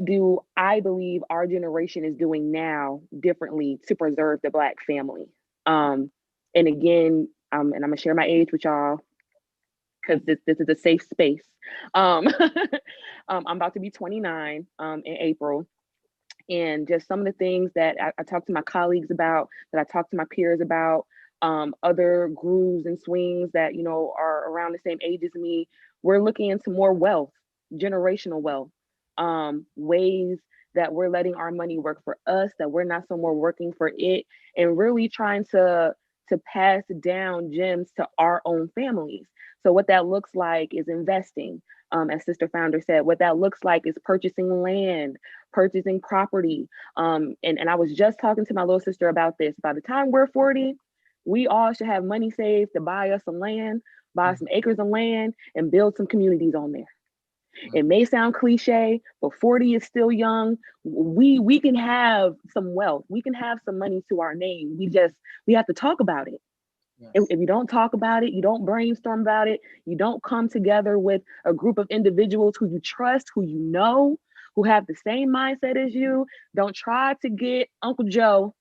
do I believe our generation is doing now differently to preserve the Black family? And again, and I'm gonna share my age with y'all because this is a safe space. I'm about to be 29 in April. And just some of the things that I talk to my colleagues about, that I talk to my peers about, other grooves and swings that, are around the same age as me, we're looking into more wealth, generational wealth, ways that we're letting our money work for us, that we're not somewhere working for it, and really trying to pass down gems to our own families. So what that looks like is investing. As Sister Founder said, what that looks like is purchasing land, purchasing property. And I was just talking to my little sister about this. By the time we're 40, we all should have money saved to buy us some land, buy some acres of land, and build some communities on there. It may sound cliche, but 40 is still young. We can have some wealth. We can have some money to our name. We have to talk about it. Yes. If you don't talk about it, you don't brainstorm about it, you don't come together with a group of individuals who you trust, who you know, who have the same mindset as you. Don't try to get Uncle Joe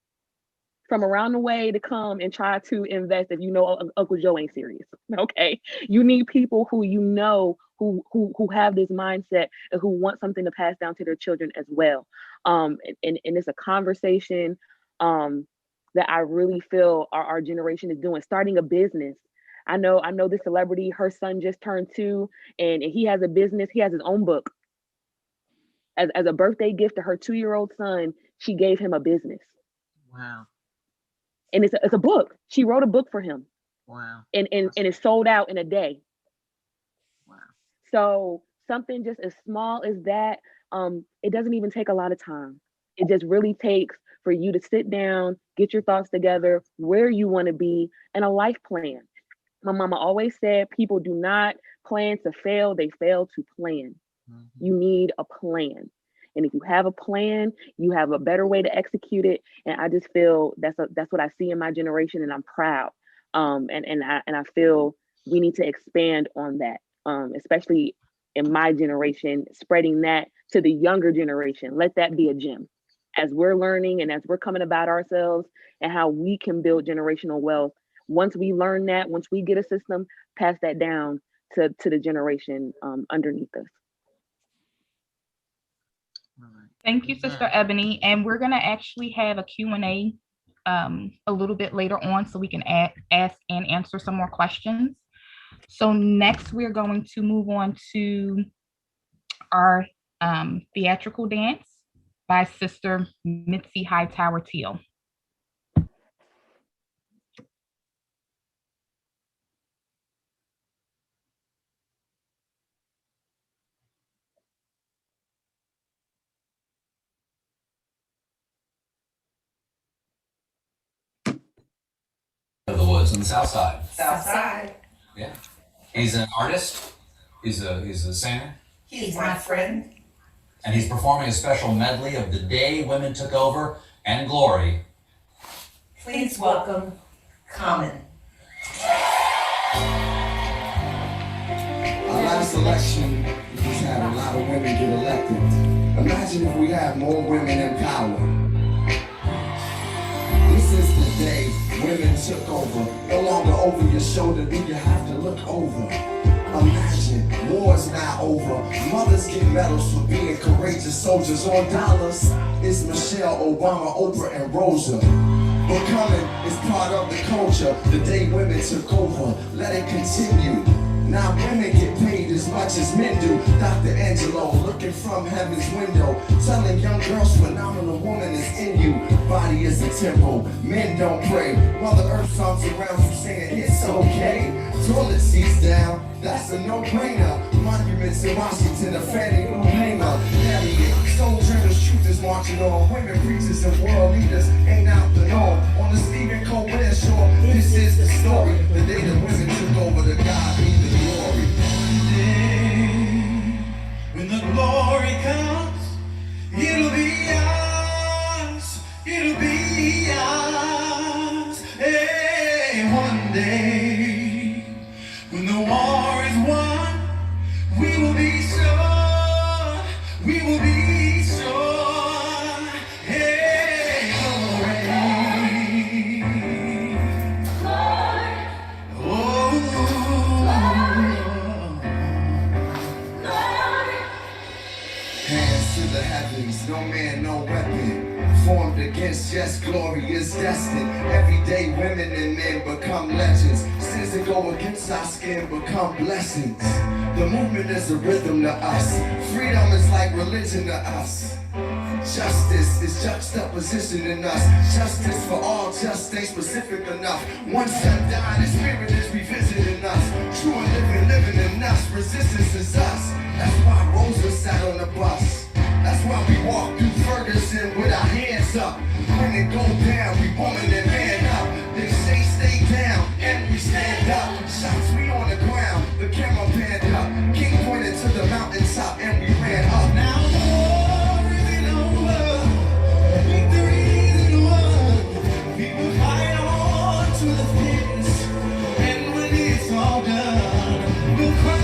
from around the way to come and try to invest if you know Uncle Joe ain't serious. Okay. You need people who you know who have this mindset and who want something to pass down to their children as well. And it's a conversation that I really feel our generation is doing, starting a business. I know this celebrity, her son just turned 2 and he has a business, he has his own book. As a birthday gift to her 2-year-old son, she gave him a business. Wow. And it's a book. She wrote a book for him. Wow. And it's sold out in a day. Wow. So something just as small as that, it doesn't even take a lot of time. It just really takes for you to sit down, get your thoughts together, where you want to be, and a life plan. My mama always said people do not plan to fail, they fail to plan. Mm-hmm. You need a plan. And if you have a plan, you have a better way to execute it. And I just feel that's what I see in my generation, and I'm proud. And I feel we need to expand on that, especially in my generation, spreading that to the younger generation. Let that be a gem. As we're learning and as we're coming about ourselves and how we can build generational wealth, once we learn that, once we get a system, pass that down to the generation underneath us. Thank you, Sister Ebony. And we're going to actually have a Q&A a little bit later on so we can ask and answer some more questions. So next, we're going to move on to our theatrical dance by Sister Mitzi Hightower Teal. Of the woods on the south side. South side. Yeah. He's an artist. He's a singer. He's my friend. And he's performing a special medley of The Day Women Took Over and Glory. Please welcome Common. Our last election, we just had a lot of women get elected. Imagine if we had more women in power. This is the day women took over. No longer over your shoulder, do you have to look over? Imagine, war's not over. Mothers get medals for being courageous soldiers. On dollars, it's Michelle Obama, Oprah, and Rosa. Becoming is part of the culture. The day women took over, let it continue. Now women get paid as much as men do. Dr. Angelo looking from heaven's window, telling young girls phenomenal woman is in you. Body is a temple, men don't pray. Mother Earth songs around you saying it's okay. Toilet seats down, that's a no-brainer. Monuments in Washington, a Fannie Lou Hamer. Harriet, soul dreamers, truth is marching on. Women preachers and world leaders ain't out the norm. On the Stephen Colbert show, this is the story. The day that women took over, the God be the glory. One day, when the glory comes, it'll be ours. It'll be ours. Hey, one day, when the war is won, we will be sure. We will be sure. Hey, glory. Hands to the heavens, no man, no weapon formed against just glory is destined. Every day women and men become legends. Sins that go against our skin become blessings. The movement is a rhythm to us. Freedom is like religion to us. Justice is juxtaposition in us. Justice for all, just ain't specific enough. One son died, his spirit is revisiting us. True and living in us. Resistance is us. That's why Rosa sat on the bus. That's why we walk through Ferguson with our hands up. When it go down, we woman and man up. They say stay down, and we stand up. Shots we on the ground, the camera panned up. King pointed to the mountaintop, and we ran up. Now the war isn't over. Victory isn't won. People fight on to the finish, and when it's all done, we'll cry.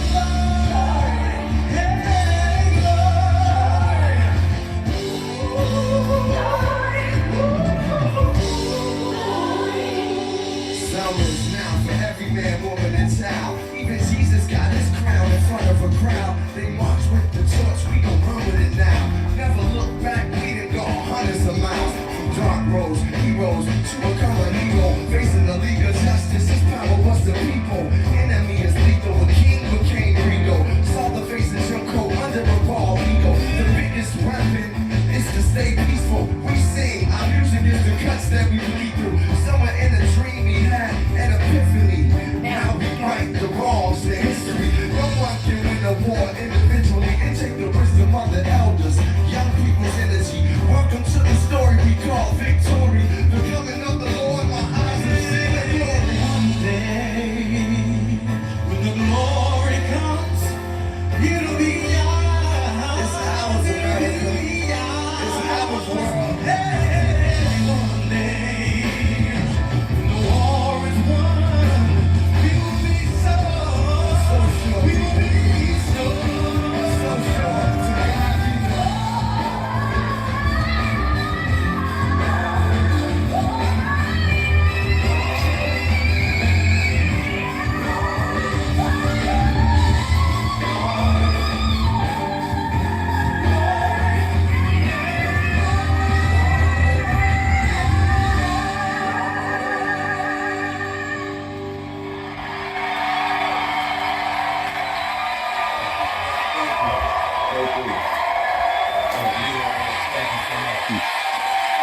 rose, heroes to become a hero. Facing the League of Justice, his power was the people. Enemy is lethal, the king became Rego. Saw the faces your coat under a bald ego. The biggest weapon is to stay peaceful. We sing, our music is the cuts that we bleed through. Somewhere in a dream we had an epiphany. Now we right the wrongs, the history. No one can win a war individually and take the wisdom of the elders. Young people's energy. Welcome to the story we call victory. The coming of the Lord, my eyes have seen the glory. One day, when the glory comes, it'll be ours. It's ours, America. It's our world. Hey, one day, when the war is won, we will be so sure. We will be so sure. To God be the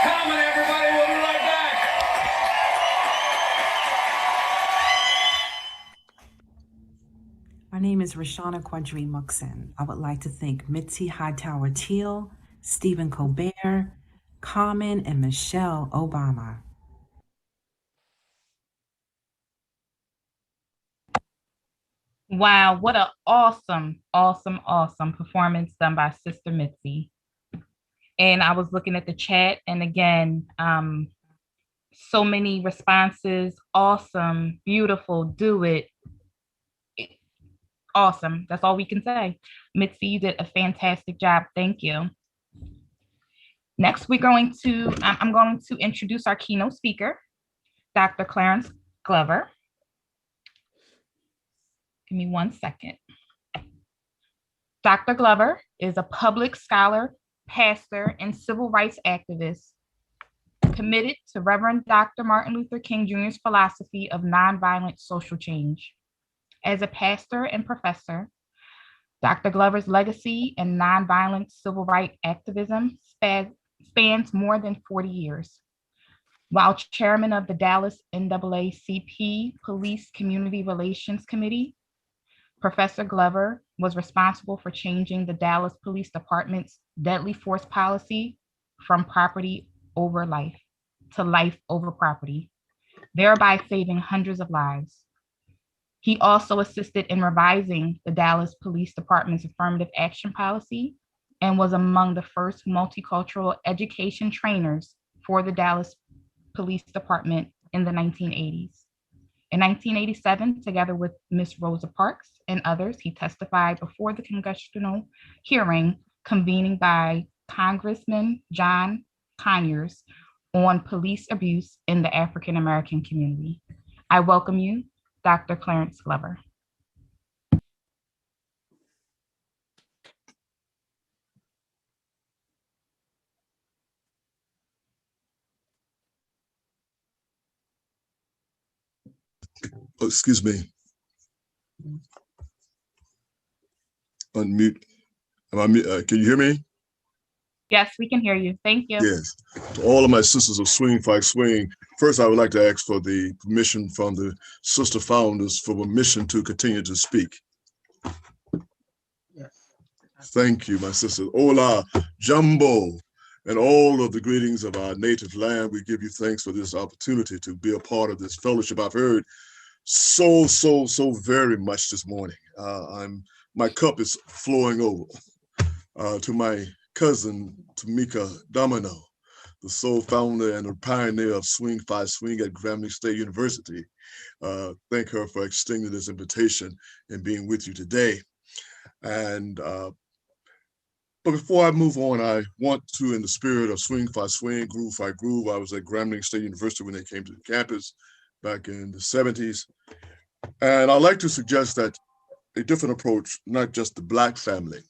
Common, everybody, we'll be right back. My name is Rashana Quadri Muxen. I would like to thank Mitzi Hightower Teal, Stephen Colbert, Common, and Michelle Obama. Wow, what an awesome, awesome, awesome performance done by Sister Mitzi. And I was looking at the chat, and again, so many responses. Awesome, beautiful, do it. Awesome. That's all we can say. Mitzi, you did a fantastic job. Thank you. Next, I'm going to introduce our keynote speaker, Dr. Clarence Glover. Give me 1 second. Dr. Glover is a public scholar, pastor, and civil rights activist committed to Reverend Dr. Martin Luther King Jr.'s philosophy of nonviolent social change. As a pastor and professor, Dr. Glover's legacy in nonviolent civil rights activism spans more than 40 years. While chairman of the Dallas NAACP Police Community Relations Committee, Professor Glover was responsible for changing the Dallas Police Department's deadly force policy from property over life to life over property, thereby saving hundreds of lives. He also assisted in revising the Dallas Police Department's affirmative action policy and was among the first multicultural education trainers for the Dallas Police Department in the 1980s. In 1987, together with Ms. Rosa Parks and others, he testified before the congressional hearing convening by Congressman John Conyers on police abuse in the African American community. I welcome you, Dr. Clarence Glover. Oh, excuse me. Unmute. Can you hear me? Yes, we can hear you. Thank you. Yes. To all of my sisters of Swing Fight Swing, first I would like to ask for the permission from the sister founders for permission to continue to speak. Yes. Thank you, my sisters. Hola, Jumbo, and all of the greetings of our native land. We give you thanks for this opportunity to be a part of this fellowship. I've heard so very much this morning. My cup is flowing over. To my cousin, Tamika Domino, the sole founder and the pioneer of Swing Fight Swing at Grambling State University. Thank her for extending this invitation and being with you today. And but before I move on, I want to, in the spirit of Swing Fight Swing, Groove Fight Groove, I was at Grambling State University when they came to the campus back in the 70s. And I'd like to suggest that a different approach, not just the Black family,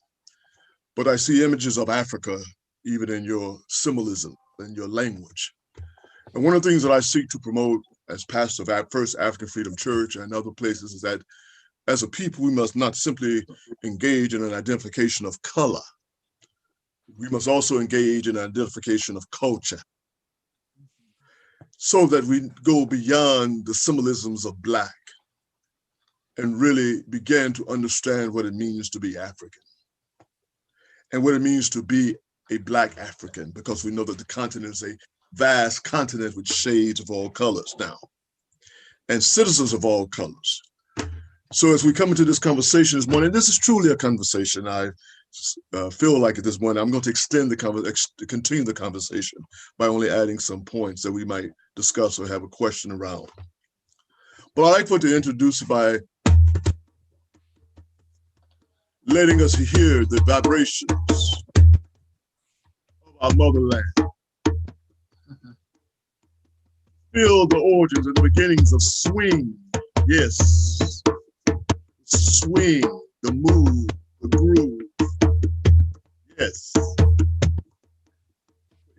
but I see images of Africa even in your symbolism and your language. And one of the things that I seek to promote as pastor of First African Freedom Church and other places is that as a people, we must not simply engage in an identification of color. We must also engage in an identification of culture so that we go beyond the symbolisms of Black and really begin to understand what it means to be African and what it means to be a Black African, because we know that the continent is a vast continent with shades of all colors now and citizens of all colors. So as we come into this conversation this morning, this is truly a conversation. I feel like at this point, I'm going to continue the conversation by only adding some points that we might discuss or have a question around. But I'd like for to introduce by letting us hear the vibrations of our motherland. Feel the origins and the beginnings of swing. Yes, swing, the move, the groove. Yes.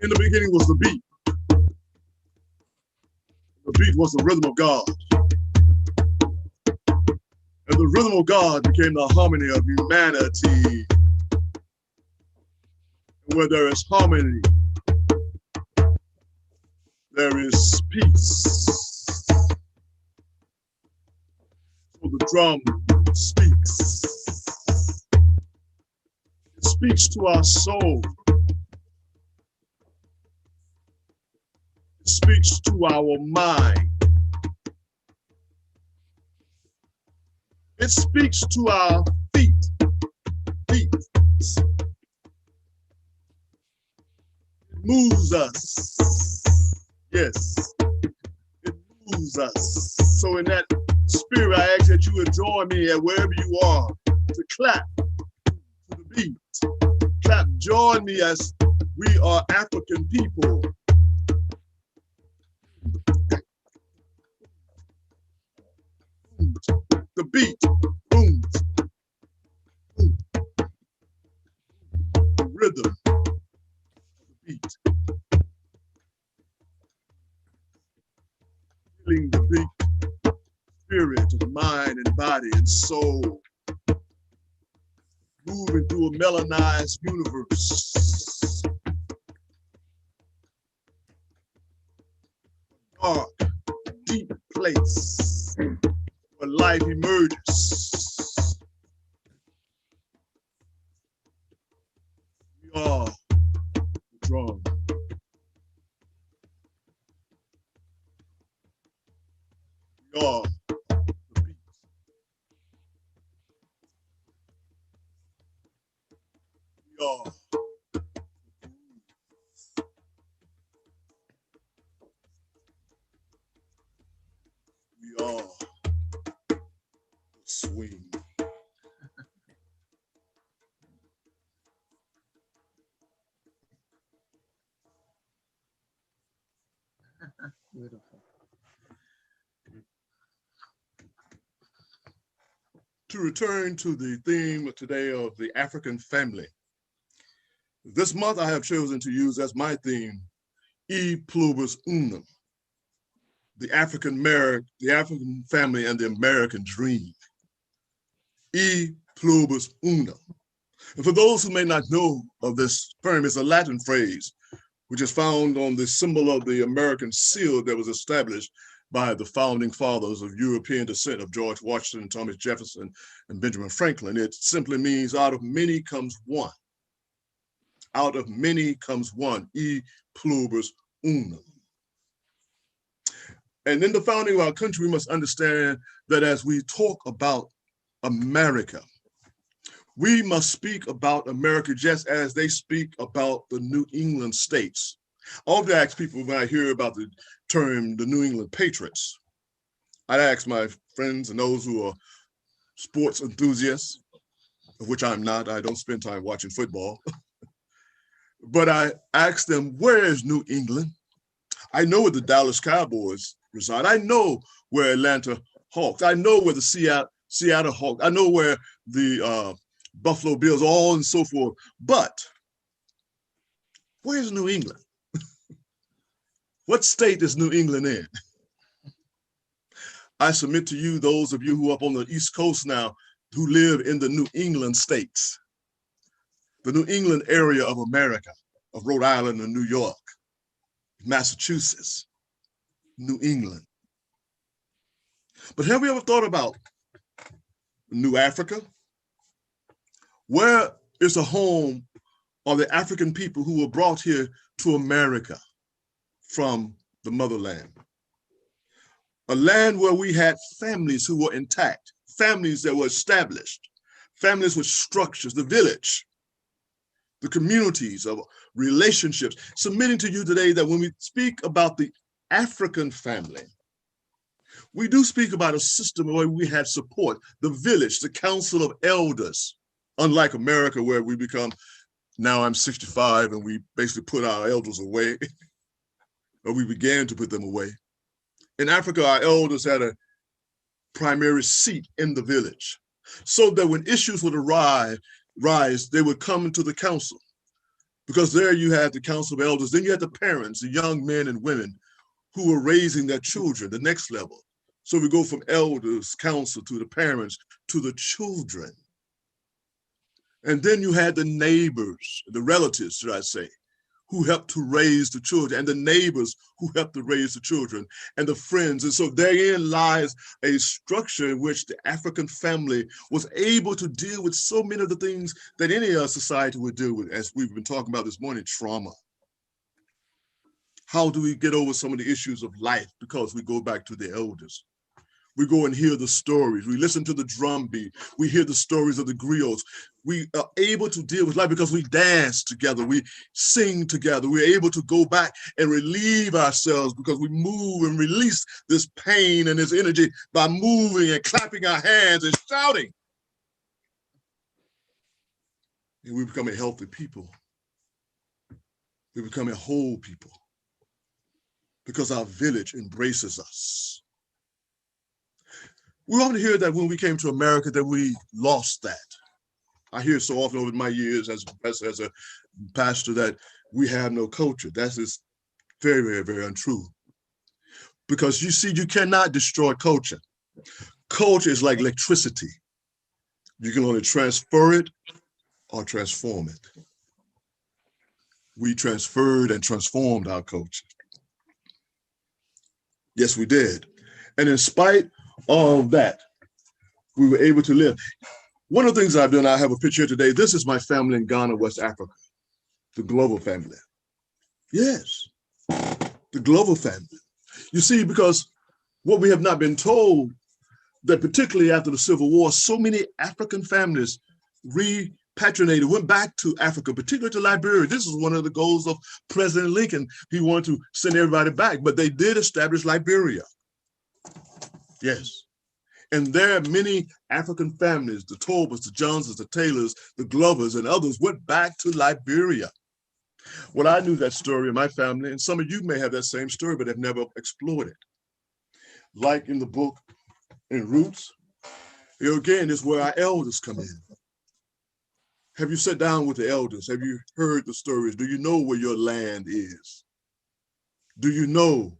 In the beginning was the beat. The beat was the rhythm of God. And the rhythm of God became the harmony of humanity. And where there is harmony, there is peace. So the drum speaks. It speaks to our soul. It speaks to our mind. It speaks to our feet. It moves us. Yes, it moves us. So in that spirit, I ask that you would join me at wherever you are to clap to the beat. Clap, join me as we are African people. The beat booms. The rhythm of the beat. Feeling the beat, spirit of mind and body and soul. Moving through a melanized universe. A dark, deep place where life emerges. We are the drum. We are the beat. We are the groove. We are the swing. Beautiful. To return to the theme today of the African family. This month I have chosen to use as my theme, E Pluribus Unum, the African family and the American dream. E Pluribus Unum. And for those who may not know of this term, it's a Latin phrase, which is found on the symbol of the American seal that was established by the founding fathers of European descent of George Washington, Thomas Jefferson, and Benjamin Franklin. It simply means out of many comes one. Out of many comes one, E Pluribus Unum. And in the founding of our country, we must understand that as we talk about America, we must speak about America just as they speak about the New England states. I often ask people when I hear about the term the New England Patriots, I'd ask my friends and those who are sports enthusiasts, of which I'm not, I don't spend time watching football, but I ask them, where is New England? I know where the Dallas Cowboys reside. I know where Atlanta Hawks, I know where the Seattle Hawks, I know where the Buffalo Bills, all and so forth, but where's New England? What state is New England in? I submit to you, those of you who are up on the East Coast now, who live in the New England states, the New England area of America, of Rhode Island and New York, Massachusetts, New England. But have we ever thought about New Africa? Where is the home of the African people who were brought here to America from the motherland? A land where we had families who were intact, families that were established, families with structures, the village, the communities of relationships. Submitting to you today that when we speak about the African family, we do speak about a system where we had support, the village, the council of elders, unlike America where we become, now I'm 65 and we basically put our elders away, or we began to put them away. In Africa, our elders had a primary seat in the village, so that when issues would rise, they would come into the council, because there you had the council of elders. Then you had the parents, the young men and women who were raising their children, the next level. So we go from elders, council, to the parents, to the children. And then you had the neighbors, the relatives, should I say, who helped to raise the children, and the neighbors who helped to raise the children, and the friends. And so therein lies a structure in which the African family was able to deal with so many of the things that any other society would deal with, as we've been talking about this morning, trauma. How do we get over some of the issues of life? Because we go back to the elders. We go and hear the stories. We listen to the drumbeat. We hear the stories of the griots. We are able to deal with life because we dance together. We sing together. We're able to go back and relieve ourselves because we move and release this pain and this energy by moving and clapping our hands and shouting. And we become a healthy people. We become a whole people because our village embraces us. We often hear that when we came to America that we lost that. I hear so often over my years as a pastor that we have no culture. That is very, very, very untrue. Because you see, you cannot destroy culture. Culture is like electricity. You can only transfer it or transform it. We transferred and transformed our culture. Yes, we did. And in spite of that, we were able to live. One of the things I've done, I have a picture today. This is my family in Ghana, West Africa, the Glover family. Yes, the Glover family. You see, because what we have not been told, that particularly after the Civil War, so many African families repatriated, went back to Africa, particularly to Liberia. This is one of the goals of President Lincoln. He wanted to send everybody back, but they did establish Liberia. Yes. And there are many African families, the Tolberts, the Johnsons, the Taylors, the Glovers, and others went back to Liberia. Well, I knew that story in my family, and some of you may have that same story, but have never explored it. Like in the book, in Roots, here again is where our elders come in. Have you sat down with the elders? Have you heard the stories? Do you know where your land is? Do you know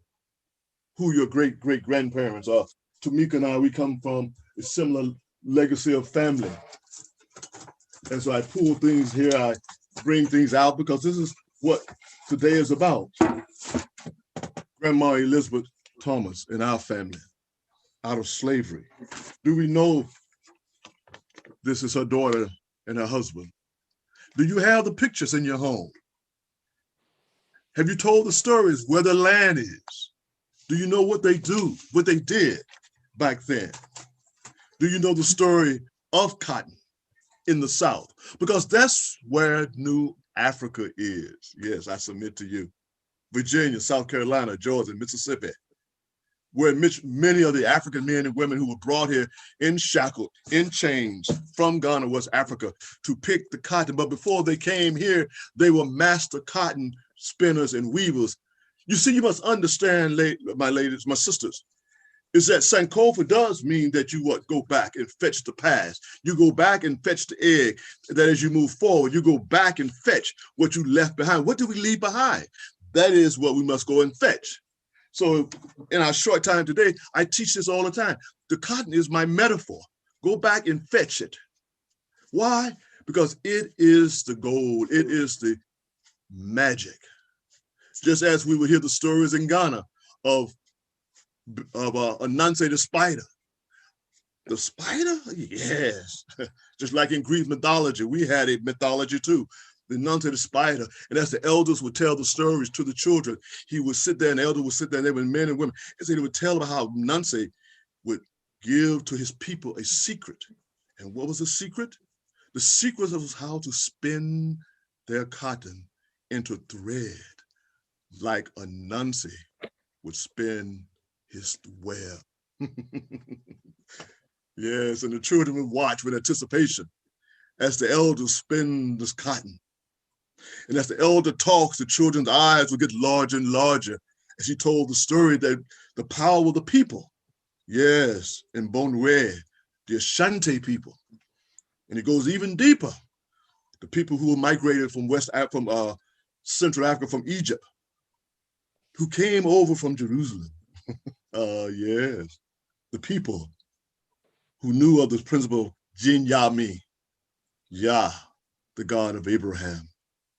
who your great-great-grandparents are? Tamika and I, we come from a similar legacy of family. And so I pull things here, I bring things out because this is what today is about. Grandma Elizabeth Thomas and our family out of slavery. Do we know this is her daughter and her husband? Do you have the pictures in your home? Have you told the stories where the land is? Do you know what they do, what they did back then? Do you know the story of cotton in the South? Because that's where New Africa is. Yes, I submit to you. Virginia, South Carolina, Georgia, Mississippi, where many of the African men and women who were brought here in shackled, in chains from Ghana, West Africa, to pick the cotton. But before they came here, they were master cotton spinners and weavers. You see, you must understand, my ladies, my sisters, is that Sankofa does mean that you go back and fetch the past. You go back and fetch the egg, that as you move forward, you go back and fetch what you left behind. What did we leave behind? that is what we must go and fetch. So in our short time today, I teach this all the time. The cotton is my metaphor. Go back and fetch it. Why? Because it is the gold. It is the magic. Just as we would hear the stories in Ghana of Anansi the spider. The spider? Yes. Just like in Greek mythology, we had a mythology too. The Anansi the spider. And as the elders would tell the stories to the children, he would sit there, and the elder would sit there, and they were men and women. And so they would tell about how Anansi would give to his people a secret. And what was the secret? The secret was how to spin their cotton into thread, like Anansi would spin his web. Yes, and the children would watch with anticipation as the elders spin this cotton. And as the elder talks, the children's eyes would get larger and larger as he told the story that the power of the people, yes, in Bonwe, the Ashanti people. And it goes even deeper. The people who migrated from Central Africa, from Egypt, who came over from Jerusalem. Yes, the people who knew of the principle Jin Yah Mi, Yah, the God of Abraham,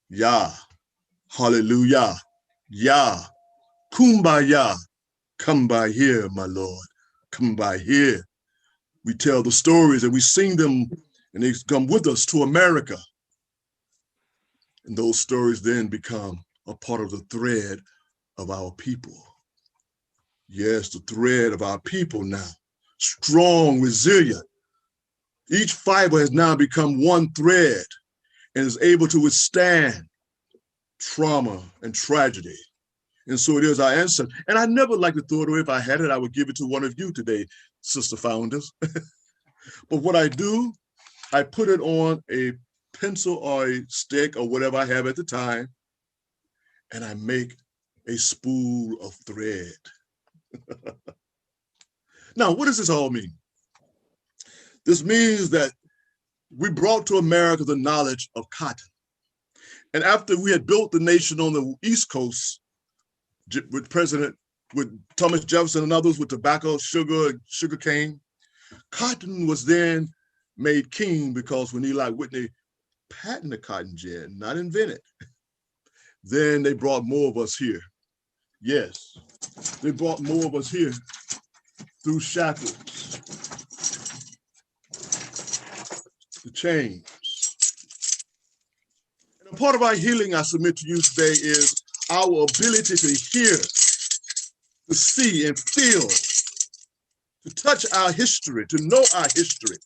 Yah, hallelujah, Yah, kumbaya, come by here, my Lord, come by here. We tell the stories and we sing them, and they come with us to America. And those stories then become a part of the thread of our people. Yes, the thread of our people now. Strong, resilient. Each fiber has now become one thread and is able to withstand trauma and tragedy. And so it is our answer. And I never like to throw it away. If I had it, I would give it to one of you today, sister founders. But what I do, I put it on a pencil or a stick or whatever I have at the time, and I make a spool of thread. Now, what does this all mean? This means that we brought to America the knowledge of cotton. And after we had built the nation on the East Coast with Thomas Jefferson and others with tobacco, sugar cane, cotton was then made king because when Eli Whitney patented the cotton gin, not invented, then they brought more of us here. Yes, they brought more of us here through shackles, the chains. And a part of our healing, I submit to you today, is our ability to hear, to see and feel, to touch our history, to know our history.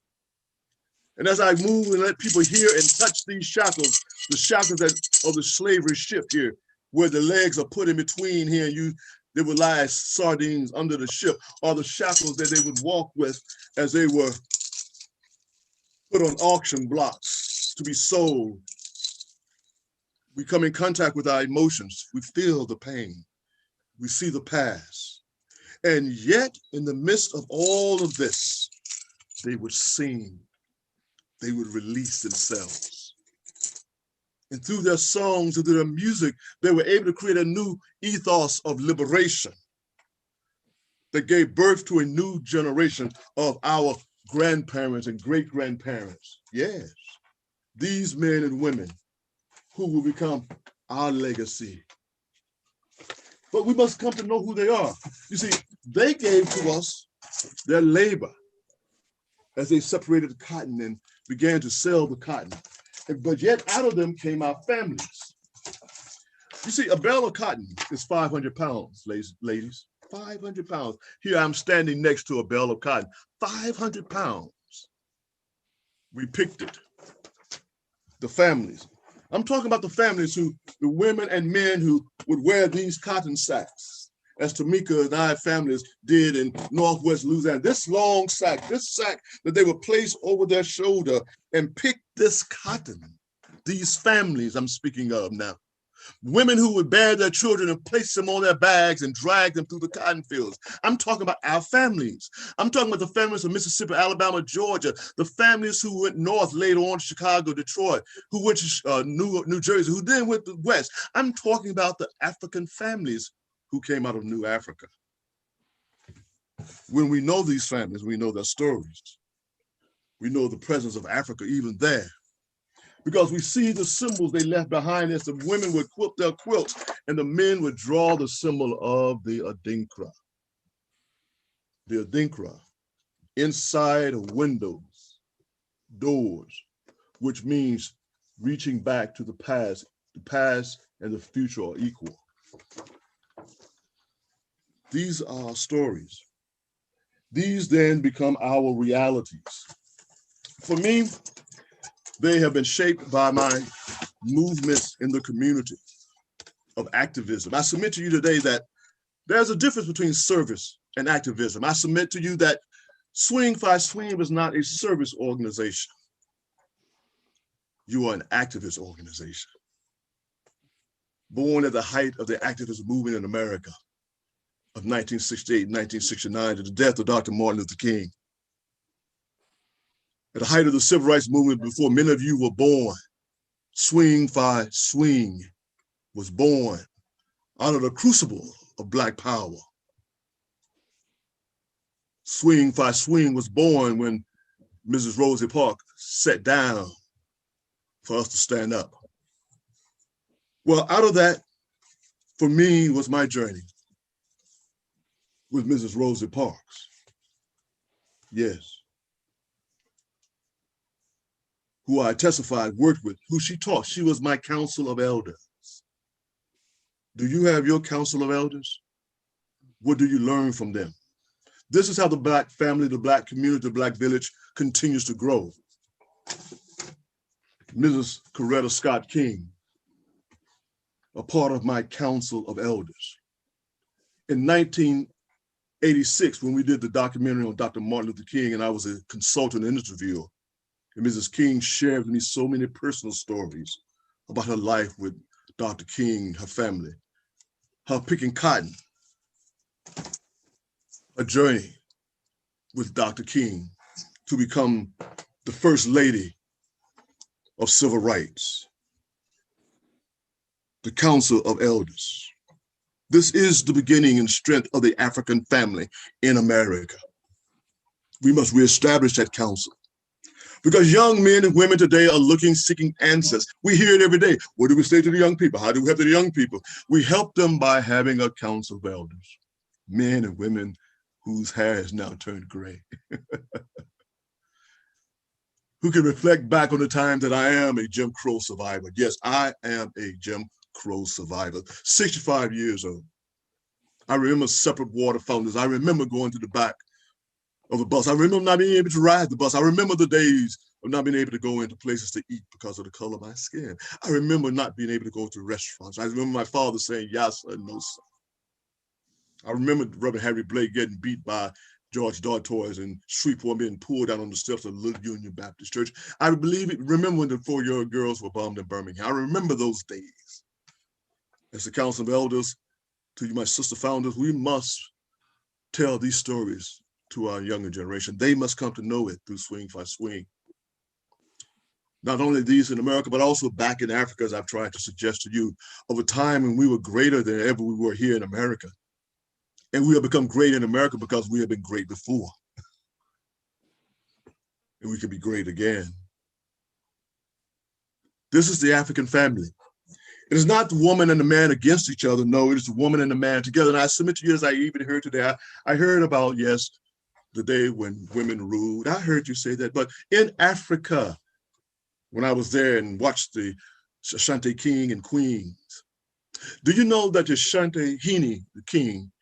And as I move and let people hear and touch these shackles, the shackles of the slavery ship here, where the legs are put in between here, and they would lie as sardines under the ship, or the shackles that they would walk with as they were put on auction blocks to be sold. We come in contact with our emotions. We feel the pain. We see the past. And yet, in the midst of all of this, they would sing. They would release themselves. And through their songs and through their music, they were able to create a new ethos of liberation that gave birth to a new generation of our grandparents and great-grandparents. Yes, these men and women who will become our legacy. But we must come to know who they are. You see, they gave to us their labor as they separated the cotton and began to sell the cotton. But yet out of them came our families. You see, a bale of cotton is 500 pounds, ladies, 500 pounds. Here I'm standing next to a bale of cotton, 500 pounds. We picked it, the families. I'm talking about the families the women and men who would wear these cotton sacks, as Tamika and I families did in Northwest Louisiana. This long sack, this sack that they would place over their shoulder and pick this cotton. These families I'm speaking of now Women who would bear their children and place them on their bags and drag them through the cotton fields. I'm talking about our families. I'm talking about the families of Mississippi, Alabama, Georgia, the families who went north later on to Chicago, Detroit, who went to New Jersey, who then went to the West. I'm talking about the African families who came out of New Africa. When we know these families, we know their stories. We know the presence of Africa even there. Because we see the symbols they left behind us. The women would quilt their quilts and the men would draw the symbol of the Adinkra. The Adinkra, inside of windows, doors, which means reaching back to the past. The past and the future are equal. These are stories. These then become our realities. For me, they have been shaped by my movements in the community of activism. I submit to you today that there's a difference between service and activism. I submit to you that Swing Fi Swing is not a service organization. You are an activist organization. Born at the height of the activist movement in America of 1968, 1969, to the death of Dr. Martin Luther King. At the height of the civil rights movement, before many of you were born, Swing Fi Swing was born out of the crucible of Black power. Swing Fi Swing was born when Mrs. Rosa Parks sat down for us to stand up. Well, out of that, for me, was my journey with Mrs. Rosa Parks. Yes. Who I testified, worked with, who she taught. She was my council of elders. Do you have your council of elders? What do you learn from them? This is how the Black family, the Black community, the Black village continues to grow. Mrs. Coretta Scott King, a part of my council of elders. In 1986, when we did the documentary on Dr. Martin Luther King, and I was a consultant and interviewer, and Mrs. King shared with me so many personal stories about her life with Dr. King, her family, her picking cotton, a journey with Dr. King to become the first lady of civil rights, the Council of Elders. This is the beginning and strength of the African family in America. We must reestablish that council. Because young men and women today are looking, seeking answers. We hear it every day. What do we say to the young people? How do we help the young people? We help them by having a council of elders, men and women whose hair has now turned gray, who can reflect back on the time that I am a Jim Crow survivor. Yes, I am a Jim Crow survivor, 65 years old. I remember separate water fountains. I remember going to the back of the bus. I remember not being able to ride the bus. I remember the days of not being able to go into places to eat because of the color of my skin. I remember not being able to go to restaurants. I remember my father saying, yes or no, son. I remember Reverend Harry Blake getting beat by George Dartois and Shreveport being pulled down on the steps of Little Union Baptist Church. I remember when the 4-year-old girls were bombed in Birmingham. I remember those days. As the Council of Elders, to you, my sister founders, we must tell these stories to our younger generation. They must come to know it through Swing Fi Swing. Not only these in America, but also back in Africa, as I've tried to suggest to you, of a time when we were greater than ever we were here in America. And we have become great in America because we have been great before. And we can be great again. This is the African family. It is not the woman and the man against each other. No, it is the woman and the man together. And I submit to you, as I even heard today, I heard about, yes, the day when women ruled. I heard you say that. But in Africa, when I was there and watched the Ashanti King and Queens, do you know that the Ashanti Hene, the king,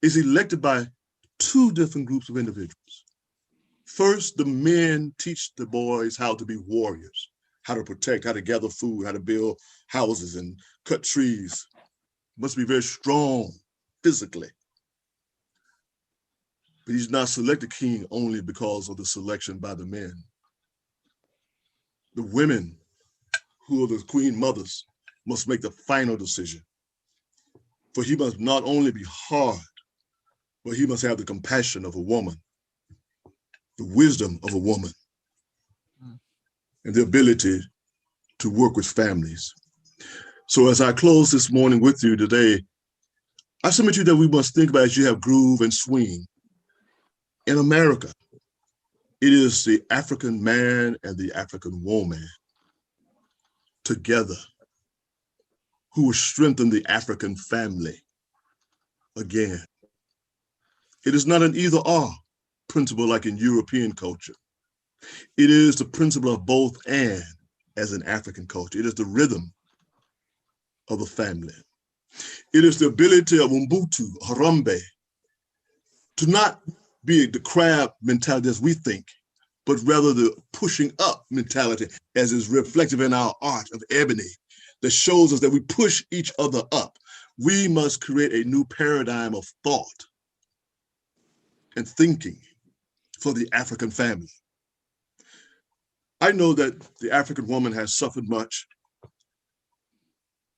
is elected by 2 different groups of individuals? First, the men teach the boys how to be warriors, how to protect, how to gather food, how to build houses and cut trees. Must be very strong physically. But he's not selected king only because of the selection by the men. The women, who are the queen mothers, must make the final decision. For he must not only be hard, but he must have the compassion of a woman, the wisdom of a woman, and the ability to work with families. So as I close this morning with you today, I submit to you that we must think about, as you have groove and swing. In America, it is the African man and the African woman together who will strengthen the African family again. It is not an either-or principle like in European culture. It is the principle of both and as an African culture. It is the rhythm of the family. It is the ability of Ubuntu, Harambe, to not be the crab mentality as we think, but rather the pushing up mentality as is reflected in our art of ebony that shows us that we push each other up. We must create a new paradigm of thought and thinking for the African family. I know that the African woman has suffered much,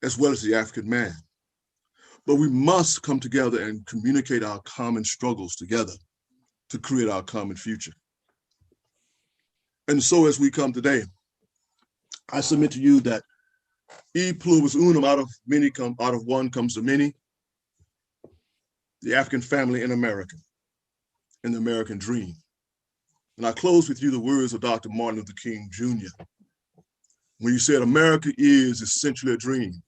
as well as the African man, but we must come together and communicate our common struggles together to create our common future. And so as we come today, I submit to you that e pluribus unum, out of one comes the many, the African family in America, and the American dream. And I close with you the words of Dr. Martin Luther King, Jr. When he said, America is essentially a dream.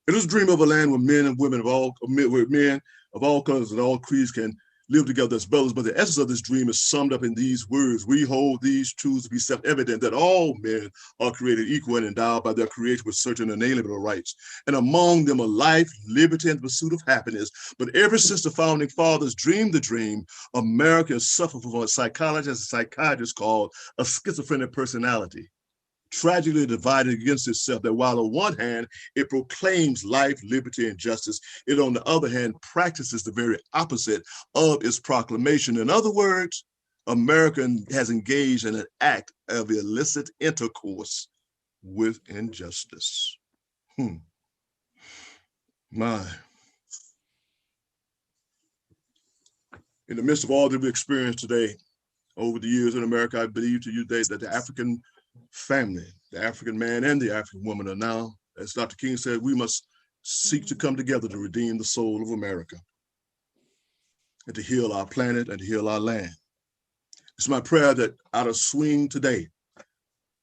It is a dream of a land where men and women where men of all colors and all creeds can live together as brothers. But the essence of this dream is summed up in these words. We hold these truths to be self-evident, that all men are created equal and endowed by their creator with certain inalienable rights. And among them are life, liberty, and the pursuit of happiness. But ever since the founding fathers dreamed the dream, America has suffered from what psychiatrists call a schizophrenic personality, tragically divided against itself, that while on one hand, it proclaims life, liberty, and justice, it on the other hand practices the very opposite of its proclamation. In other words, America has engaged in an act of illicit intercourse with injustice. My. In the midst of all that we experience today, over the years in America, I believe to you today that the African family, the African man and the African woman are now, as Dr. King said, we must seek to come together to redeem the soul of America and to heal our planet and to heal our land. It's my prayer that out of swing today,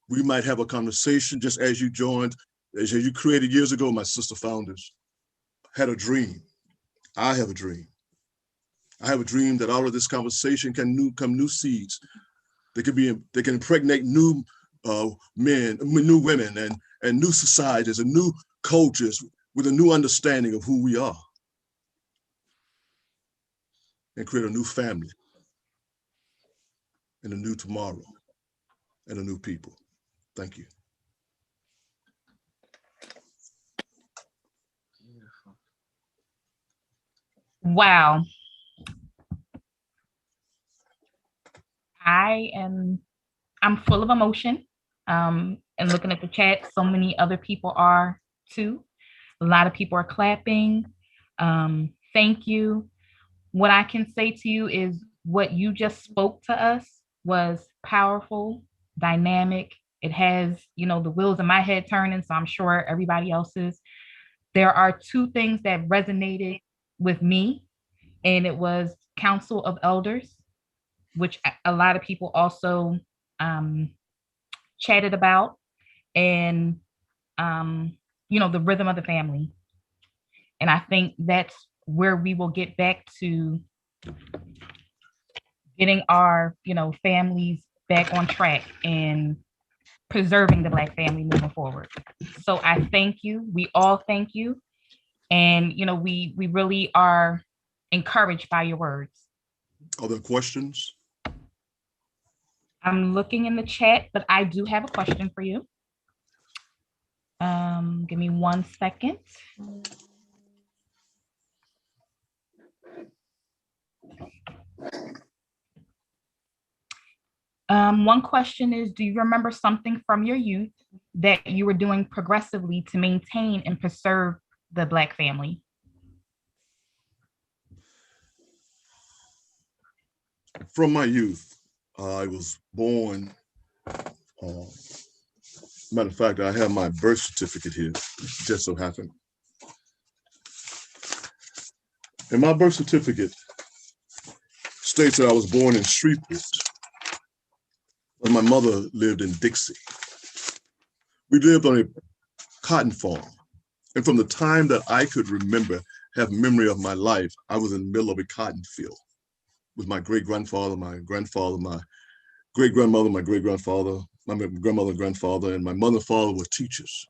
we might have a conversation just as you joined, as you created years ago, my sister founders had a dream. I have a dream. I have a dream that out of this conversation can come new seeds. They can impregnate new men, new women, and new societies and new cultures with a new understanding of who we are, and create a new family and a new tomorrow and a new people. Thank you. Wow. I'm full of emotion. And looking at the chat, so many other people are too. A lot of people are clapping. Thank you. What I can say to you is what you just spoke to us was powerful, dynamic. It has, the wheels in my head turning, so I'm sure everybody else's. There are two things that resonated with me, and it was Council of Elders, which a lot of people also chatted about, and the rhythm of the family. And I think that's where we will get back to getting our families back on track and preserving the Black family moving forward. So I thank you. We all thank you. And we really are encouraged by your words. Are there questions? I'm looking in the chat, but I do have a question for you. Give me 1 second. One question is, do you remember something from your youth that you were doing progressively to maintain and preserve the Black family? From my youth, I was born, matter of fact, I have my birth certificate here, just so happened. And my birth certificate states that I was born in Shreveport, but my mother lived in Dixie. We lived on a cotton farm. And from the time that I could remember, have memory of my life, I was in the middle of a cotton field with my great-grandfather, my grandfather, my great-grandmother, my great-grandfather, my grandmother, grandfather, and my mother and father were teachers.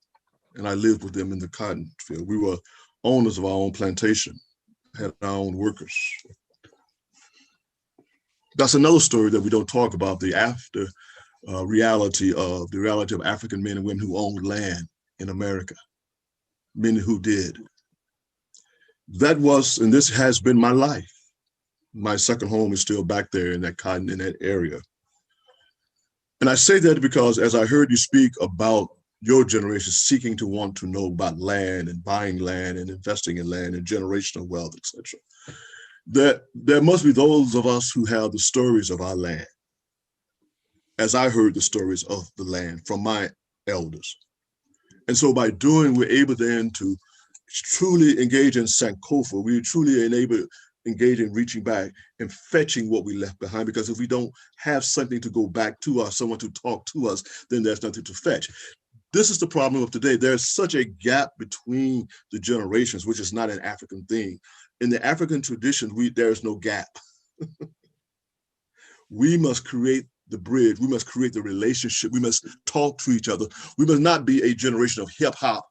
And I lived with them in the cotton field. We were owners of our own plantation, had our own workers. That's another story that we don't talk about, the after reality of African men and women who owned land in America, many who did. That was, and this has been my life. My second home is still back there in that cotton, in that area. And I say that because as I heard you speak about your generation seeking to want to know about land and buying land and investing in land and generational wealth, etc., that there must be those of us who have the stories of our land, as I heard the stories of the land from my elders. And so by doing, we're able then to truly engage in Sankofa. We truly enable engage in reaching back and fetching what we left behind, because if we don't have something to go back to us, someone to talk to us, then there's nothing to fetch. This is the problem of today. There's such a gap between the generations, which is not an African thing. In the African tradition, there's no gap. We must create the bridge. We must create the relationship. We must talk to each other. We must not be a generation of hip hop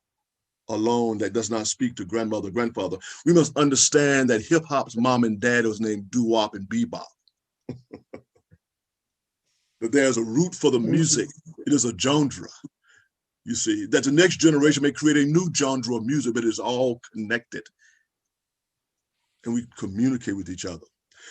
alone that does not speak to grandmother, grandfather. We must understand that hip hop's mom and dad was named doo-wop and bebop. That there's a root for the music. It is a genre. You see, that the next generation may create a new genre of music, but it's all connected. And we communicate with each other.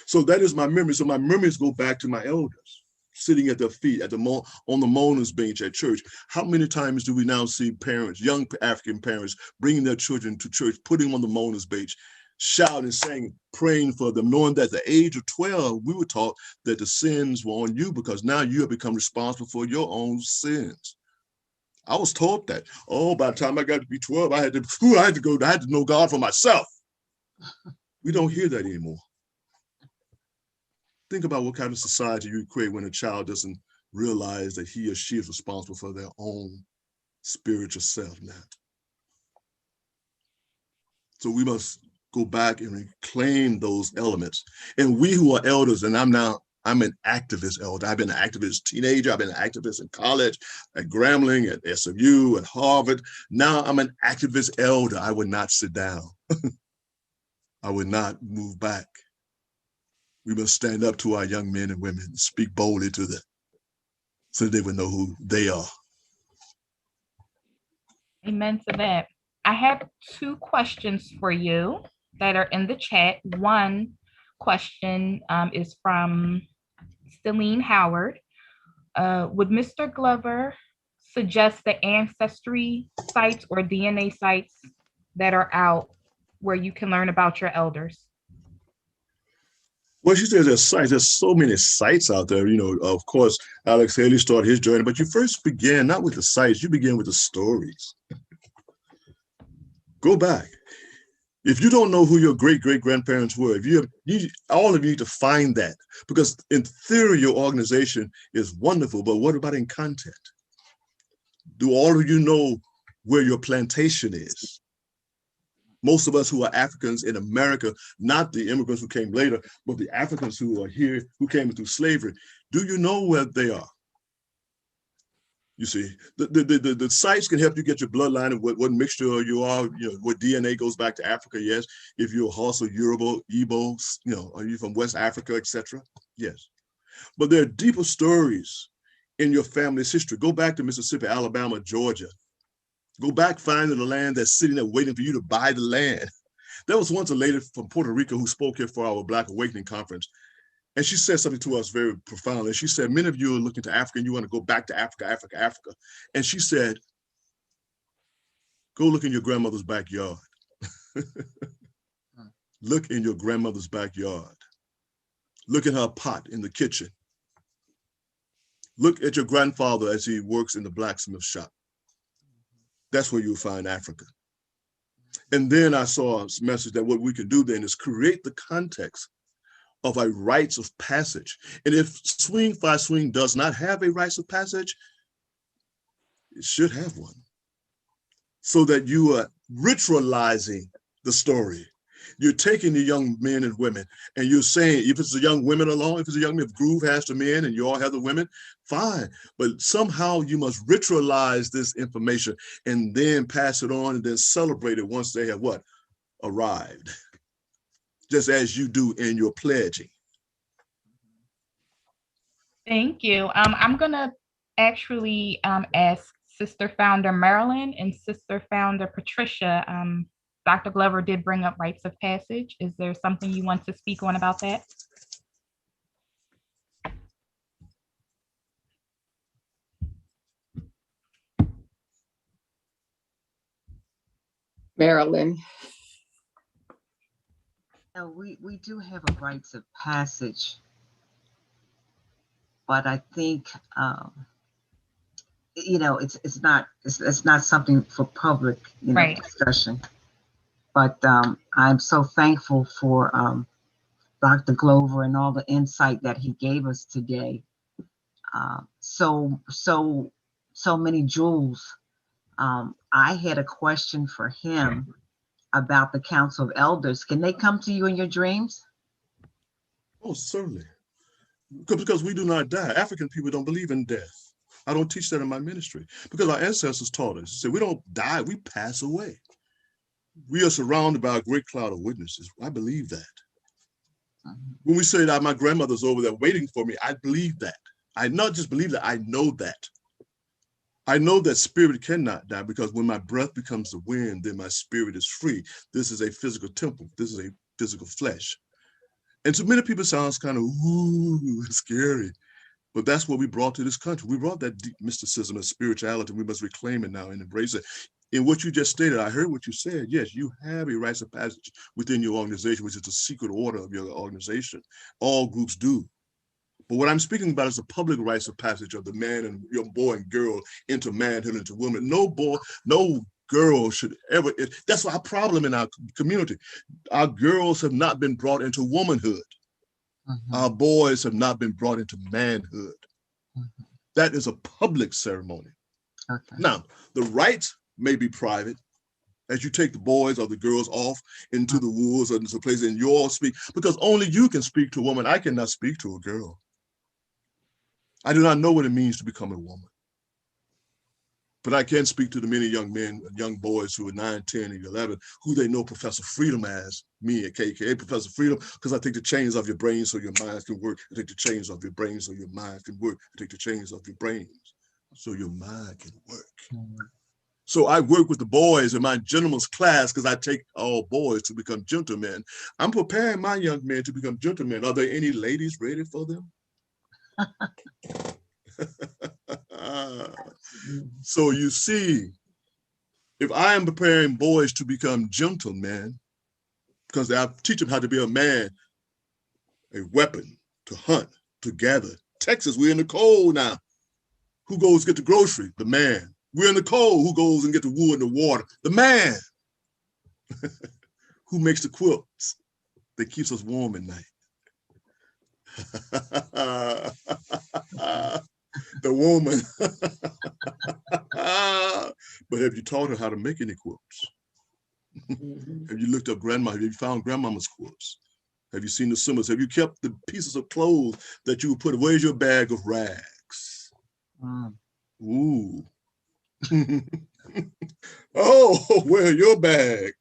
So that is my memory. So my memories go back to my elders, sitting at their feet on the mourners bench at church. How many times do we now see parents, young African parents, bringing their children to church, putting them on the mourners bench, shouting, saying, praying for them, knowing that at the age of 12, we were taught that the sins were on you because now you have become responsible for your own sins. I was taught that. Oh, by the time I got to be 12, I had to know God for myself. We don't hear that anymore. Think about what kind of society you create when a child doesn't realize that he or she is responsible for their own spiritual self now. So we must go back and reclaim those elements. And we who are elders, and I'm an activist elder. I've been an activist teenager. I've been an activist in college, at Grambling, at SMU, at Harvard. Now I'm an activist elder. I would not sit down. I would not move back. We must stand up to our young men and women and speak boldly to them so they would know who they are. Amen to that. I have two questions for you that are in the chat. One question is from Stellene Howard. Would Mr. Glover suggest the ancestry sites or DNA sites that are out where you can learn about your elders? Well, she says there's sites. There's so many sites out there. You know, of course, Alex Haley started his journey, but you first begin not with the sites, you begin with the stories. Go back. If you don't know who your great-great-grandparents were, all of you need to find that, because in theory, your organization is wonderful, but what about in content? Do all of you know where your plantation is? Most of us who are Africans in America, not the immigrants who came later, but the Africans who are here, who came through slavery, do you know where they are? You see, the sites can help you get your bloodline and what mixture you are, you know, what DNA goes back to Africa, yes. If you're Hausa, Yoruba, Igbo, you know, are you from West Africa, etc.? Yes. But there are deeper stories in your family's history. Go back to Mississippi, Alabama, Georgia. Go back finding the land that's sitting there waiting for you to buy the land. There was once a lady from Puerto Rico who spoke here for our Black Awakening Conference. And she said something to us very profoundly. She said, many of you are looking to Africa and you want to go back to Africa, Africa, Africa. And she said, go look in your grandmother's backyard. Look in your grandmother's backyard. Look at her pot in the kitchen. Look at your grandfather as he works in the blacksmith shop. That's where you'll find Africa. And then I saw a message that what we can do then is create the context of a rites of passage. And if Swing Fi Swing does not have a rites of passage, it should have one. So that you are ritualizing the story. You're taking the young men and women and you're saying, if it's the young women alone, if it's a young men, if Groove has the men and you all have the women, fine. But somehow you must ritualize this information and then pass it on and then celebrate it once they have what? Arrived. Just as you do in your pledging. Thank you. I'm gonna actually ask Sister Founder Marilyn and Sister Founder Patricia. Dr. Glover did bring up rites of passage. Is there something you want to speak on about that? Marilyn. We do have a rites of passage, but I think it's not something for public Right. discussion. But I'm so thankful for Dr. Glover and all the insight that he gave us today. So many jewels. I had a question for him about the Council of Elders. Can they come to you in your dreams? Oh, certainly. Because we do not die. African people don't believe in death. I don't teach that in my ministry because our ancestors taught us. They said we don't die, we pass away. We are surrounded by a great cloud of witnesses. I believe that. When we say that my grandmother's over there waiting for me, I believe that. I not just believe that, I know that. I know that spirit cannot die because when my breath becomes the wind, then my spirit is free. This is a physical temple. This is a physical flesh. And to many people it sounds kind of, ooh, scary. But that's what we brought to this country. We brought that deep mysticism and spirituality. We must reclaim it now and embrace it. In what you just stated, I heard what you said. Yes, you have a rites of passage within your organization, which is the secret order of your organization. All groups do. But what I'm speaking about is the public rites of passage of the man and young boy and girl into manhood, into woman. No boy, no girl should ever, that's our problem in our community. Our girls have not been brought into womanhood. Our boys have not been brought into manhood. That is a public ceremony. Okay. Now, the rites may be private, as you take the boys or the girls off into the woods or into places and you all speak, because only you can speak to a woman. I cannot speak to a girl. I do not know what it means to become a woman. But I can speak to the many young men and young boys who are 9, 10, and 11, who they know Professor Freedom as, me at KKA, Professor Freedom, because I take the chains off your brains so your minds can work. I take the chains off your brains so your mind can work. I take the chains off your brains so your mind can work. So I work with the boys in my gentleman's class because I take all boys to become gentlemen. I'm preparing my young men to become gentlemen. Are there any ladies ready for them? So you see, if I am preparing boys to become gentlemen, because I teach them how to be a man, a weapon, to hunt, to gather. Texas, we're in the cold now. Who goes get the grocery? The man. We're in the cold. Who goes and get the wood and the water? The man. Who makes the quilts that keeps us warm at night? The woman. But have you taught her how to make any quilts? Have you looked up grandma? Have you found grandmama's quilts? Have you seen the symbols? Have you kept the pieces of clothes that you would put? Where's your bag of rags? Ooh. Oh, where are your bags?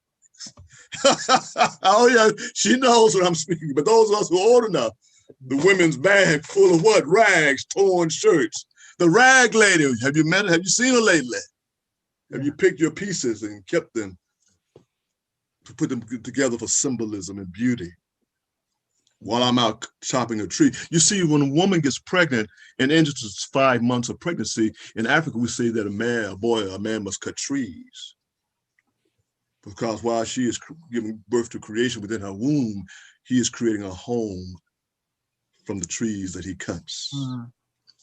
Oh yeah, she knows what I'm speaking. But those of us who are old enough, the women's bag full of what? Rags, torn shirts. The rag lady, have you met her? Have you seen her lately? Have you picked your pieces and kept them to put them together for symbolism and beauty? while I'm out chopping a tree. You see, when a woman gets pregnant and enters 5 months of pregnancy, in Africa, we say that a boy or a man must cut trees. Because while she is giving birth to creation within her womb, he is creating a home from the trees that he cuts.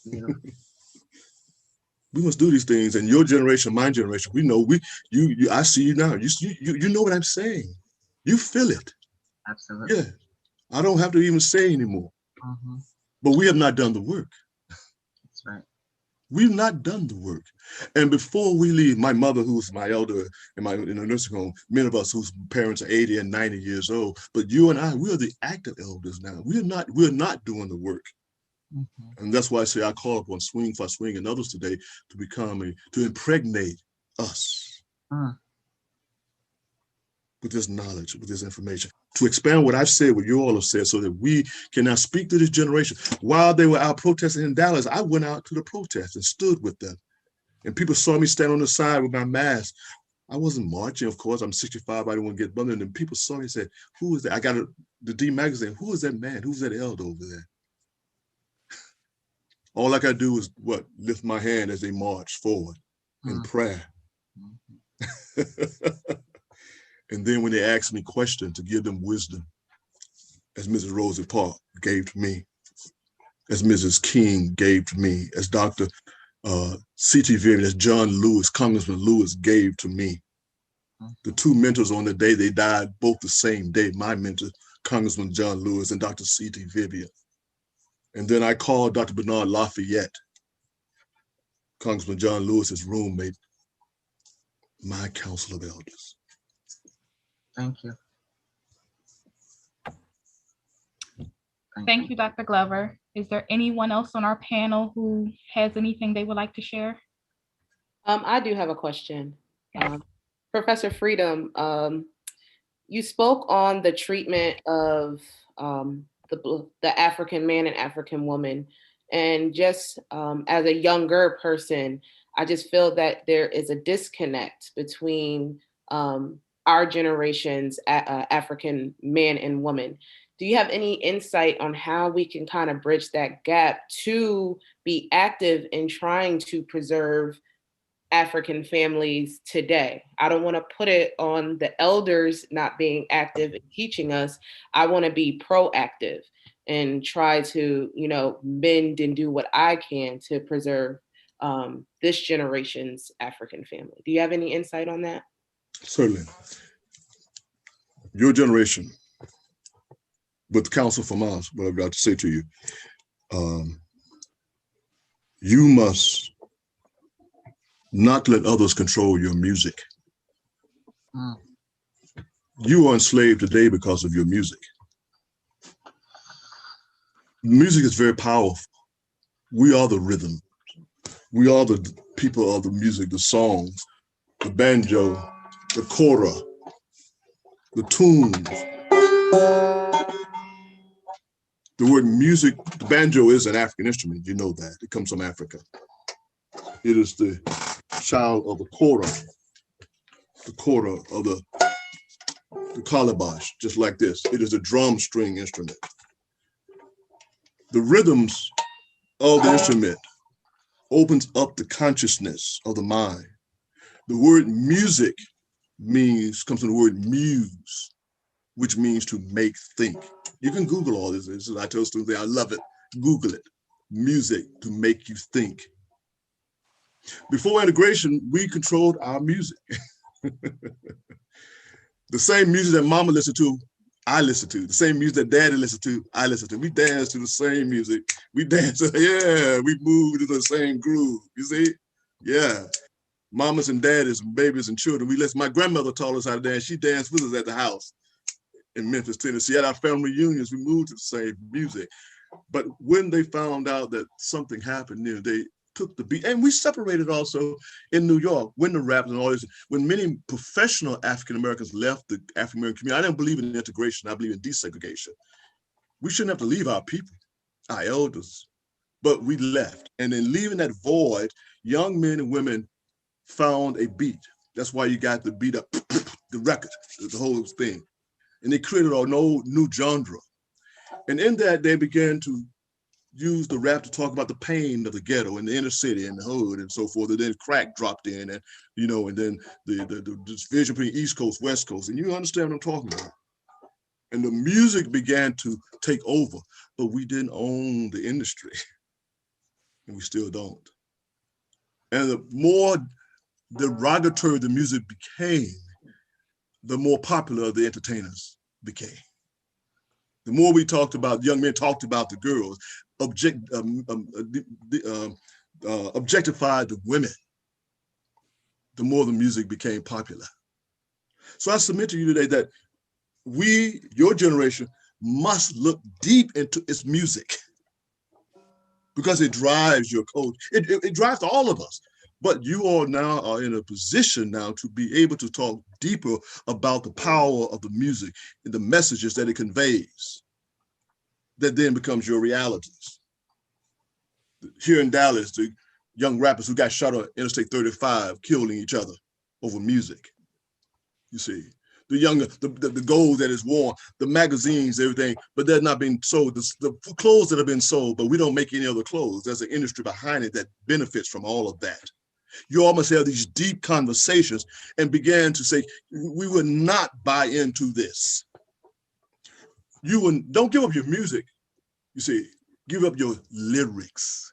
Yeah. We must do these things, and your generation, my generation, we know. I see you now. You know what I'm saying. You feel it. Absolutely. Yeah. I don't have to even say anymore. But we have not done the work. That's right. We've not done the work. And before we leave, my mother, who's my elder in a nursing home, many of us whose parents are 80 and 90 years old, but you and I, we are the active elders now. We're not doing the work. And that's why I say I call upon Swing for Swing and others today to impregnate us with this knowledge, with this information, to expand what I've said, what you all have said, so that we can now speak to this generation. While they were out protesting in Dallas, I went out to the protest and stood with them. And people saw me stand on the side with my mask. I wasn't marching, of course. I'm 65, I didn't want to get bundled. And people saw me and said, who is that? I got the D magazine. Who is that man? Who's that elder over there? All I got to do is lift my hand as they march forward in prayer. And then when they ask me questions, to give them wisdom, as Mrs. Rosa Parks gave to me, as Mrs. King gave to me, as Dr. C.T. Vivian, as John Lewis, Congressman Lewis gave to me. The two mentors on the day they died, both the same day, my mentor, Congressman John Lewis, and Dr. C.T. Vivian. And then I called Dr. Bernard Lafayette, Congressman John Lewis's roommate, my council of elders. Thank you. Thank you, Dr. Glover. Is there anyone else on our panel who has anything they would like to share? I do have a question. Professor Freedom, you spoke on the treatment of the African man and African woman. And just as a younger person, I just feel that there is a disconnect between our generation's African man and woman. Do you have any insight on how we can kind of bridge that gap to be active in trying to preserve African families today? I don't want to put it on the elders not being active in teaching us. I want to be proactive and try to, bend and do what I can to preserve this generation's African family. Do you have any insight on that? Certainly. Your generation, with counsel from us, what I've got to say to you, you must not let others control your music. You are enslaved today because of your music. Music is very powerful. We are the rhythm. We are the people of the music, the songs, the banjo, the kora, the tunes. The word music, the banjo is an African instrument. You know that. It comes from Africa. It is the child of the kora of the calabash, just like this. It is a drum string instrument. The rhythms of the instrument opens up the consciousness of the mind. The word music comes from the word muse, which means to make think. You can Google all this. I tell students, I love it. Google it. Music to make you think. Before integration, we controlled our music. The same music that mama listened to, I listened to. The same music that daddy listened to, I listened to. We danced to the same music. We danced, we moved to the same groove, you see? Yeah. Mamas and daddies and babies and children. My grandmother taught us how to dance. She danced with us at the house in Memphis, Tennessee. At our family reunions, we moved to the same music. But when they found out that something happened, they took the beat, and we separated also in New York when the rap and all this, when many professional African Americans left the African American community. I didn't believe in integration, I believe in desegregation. We shouldn't have to leave our people, our elders, but we left. And in leaving that void, young men and women found a beat. That's why you got the beat up, the record, the whole thing. And they created a new genre. And in that, they began to use the rap to talk about the pain of the ghetto and the inner city and the hood and so forth. And then crack dropped in, and and then the division between East Coast, West Coast. And you understand what I'm talking about. And the music began to take over, but we didn't own the industry, and we still don't. And the more derogatory the music became, the more popular the entertainers became. The more we talked about, young men talked about the girls, objectified the women, the more the music became popular. So I submit to you today that we, your generation, must look deep into its music because it drives your code. It drives all of us. But you all now are in a position now to be able to talk deeper about the power of the music and the messages that it conveys, that then becomes your realities. Here in Dallas, the young rappers who got shot on Interstate 35 killing each other over music. You see, the gold that is worn, the magazines, everything, but they're not being sold. The clothes that have been sold, but we don't make any other clothes. There's an industry behind it that benefits from all of that. You all must have these deep conversations and began to say, we will not buy into this. Don't give up your music. You see, give up your lyrics,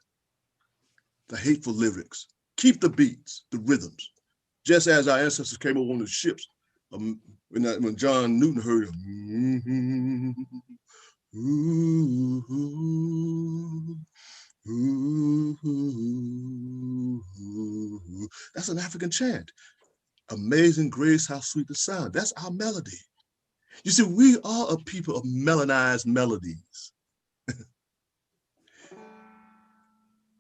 the hateful lyrics. Keep the beats, the rhythms. Just as our ancestors came over on the ships, when John Newton heard him, ooh, ooh, ooh. That's an African chant. Amazing grace, how sweet the sound. That's our melody. You see, we are a people of melanized melodies.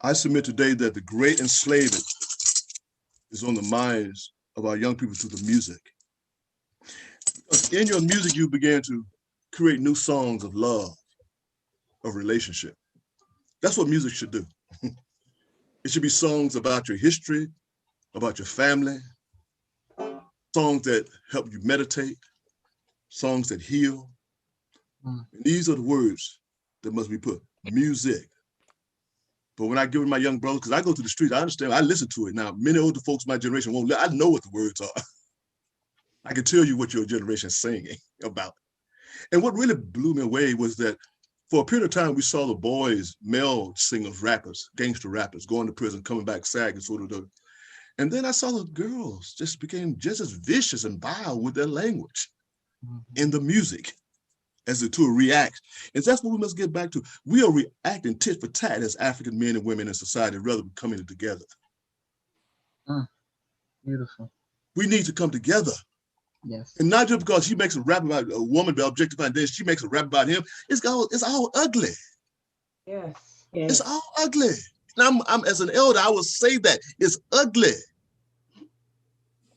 I submit today that the great enslavement is on the minds of our young people through the music. In your music, you began to create new songs of love, of relationship. That's what music should do. It should be songs about your history, about your family, songs that help you meditate, songs that heal. And these are the words that must be put, music. But when I give it my young brothers, because I go to the streets, I understand, I listen to it now. Many older folks my generation won't, I know what the words are. I can tell you what your generation is singing about. And what really blew me away was that for a period of time, we saw the boys, male singers, rappers, gangster rappers, going to prison, coming back sagging, sort of. And then I saw the girls just became just as vicious and vile with their language in the music as the two react. And that's what we must get back to. We are reacting tit for tat as African men and women in society rather than coming together. Beautiful. We need to come together. Yes. And not just because he makes a rap about a woman be objectifying, then she makes a rap about him. It's all ugly. Yes. It's all ugly. And I'm as an elder, I will say that it's ugly.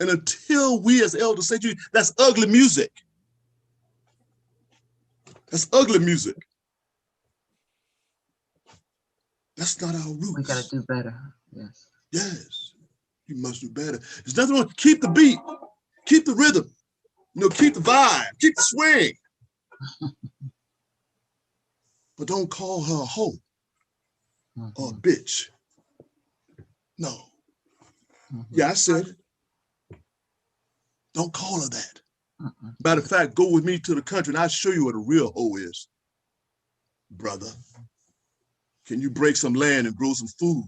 And until we as elders say to you, that's ugly music. That's ugly music. That's not our roots. We gotta do better. Yes. Yes. You must do better. There's nothing wrong. Keep the beat. Keep the rhythm. Keep the vibe. Keep the swing. But don't call her a hoe or a bitch. No. Yeah, I said it. Don't call her that. Matter of fact, go with me to the country and I'll show you what a real hoe is. Brother, can you break some land and grow some food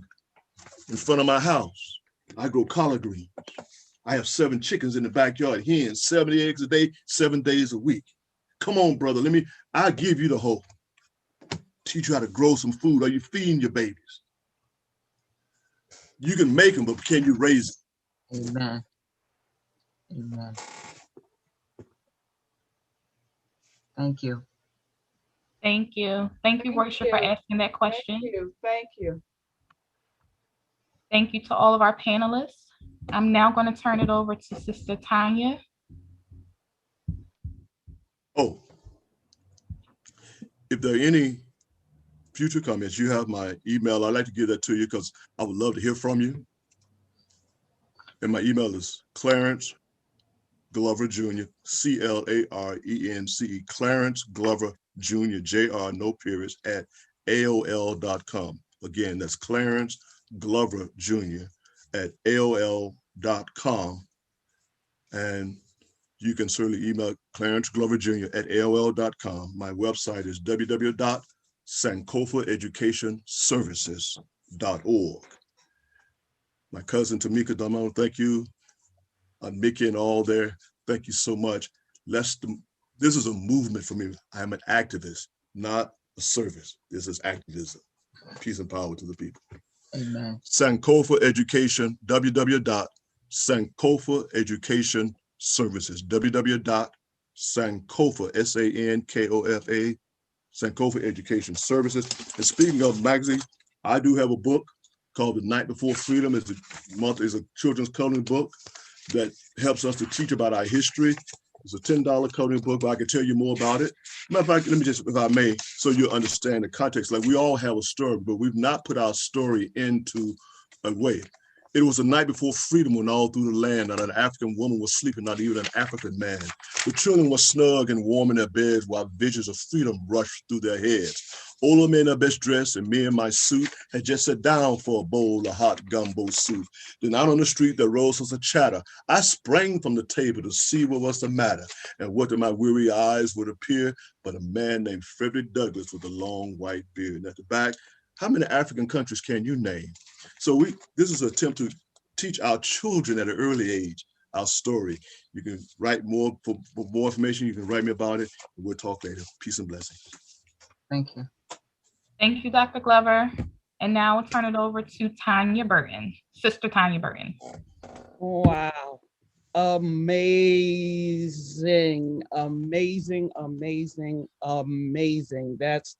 in front of my house? I grow collard greens. I have 7 chickens in the backyard, hens, 70 eggs a day, 7 days a week. Come on, brother, I'll give you the hoe. Teach you how to grow some food. Are you feeding your babies? You can make them, but can you raise them? Amen. Amen. Thank you. Thank you. Thank you, Roysha, for asking that question. Thank you. Thank you. Thank you to all of our panelists. I'm now going to turn it over to Sister Tanya. Oh, if there are any future comments, you have my email. I'd like to give that to you because I would love to hear from you. And my email is Clarence Glover Jr., C-L-A-R-E-N-C-E, Clarence Glover Jr., Jr., no periods, at AOL.com. Again, that's Clarence Glover Jr. at AOL.com. And you can certainly email Clarence Glover Jr. at AOL.com. My website is www.sankofaeducationservices.org. My cousin Tamika Damon, thank you. Mickey and all there, thank you so much. This is a movement for me. I am an activist, not a service. This is activism. Peace and power to the people. Amen. Sankofa Education, www.sankofaeducationservices, www.sankofa, S-A-N-K-O-F-A, Sankofa Education Services. And speaking of magazines, I do have a book called The Night Before Freedom. It's a children's coloring book that helps us to teach about our history. It's a $10 coloring book, but I can tell you more about it. Matter of fact, let me just, if I may, so you understand the context. Like, we all have a story, but we've not put our story into a way. It was the night before freedom when all through the land not an African woman was sleeping, not even an African man. The children were snug and warm in their beds while visions of freedom rushed through their heads. Older men in their best dress and me in my suit had just sat down for a bowl of hot gumbo soup. Then out on the street there rose us a chatter. I sprang from the table to see what was the matter, and what to my weary eyes would appear but a man named Frederick Douglass with a long white beard. And at the back, how many African countries can you name? So this is an attempt to teach our children at an early age our story. You can write more, for more information, you can write me about it. We'll talk later. Peace and blessings. Thank you. Thank you, Dr. Glover. And now we'll turn it over to Tanya Burton, Sister Tanya Burton. Wow. Amazing, amazing, amazing, amazing. That's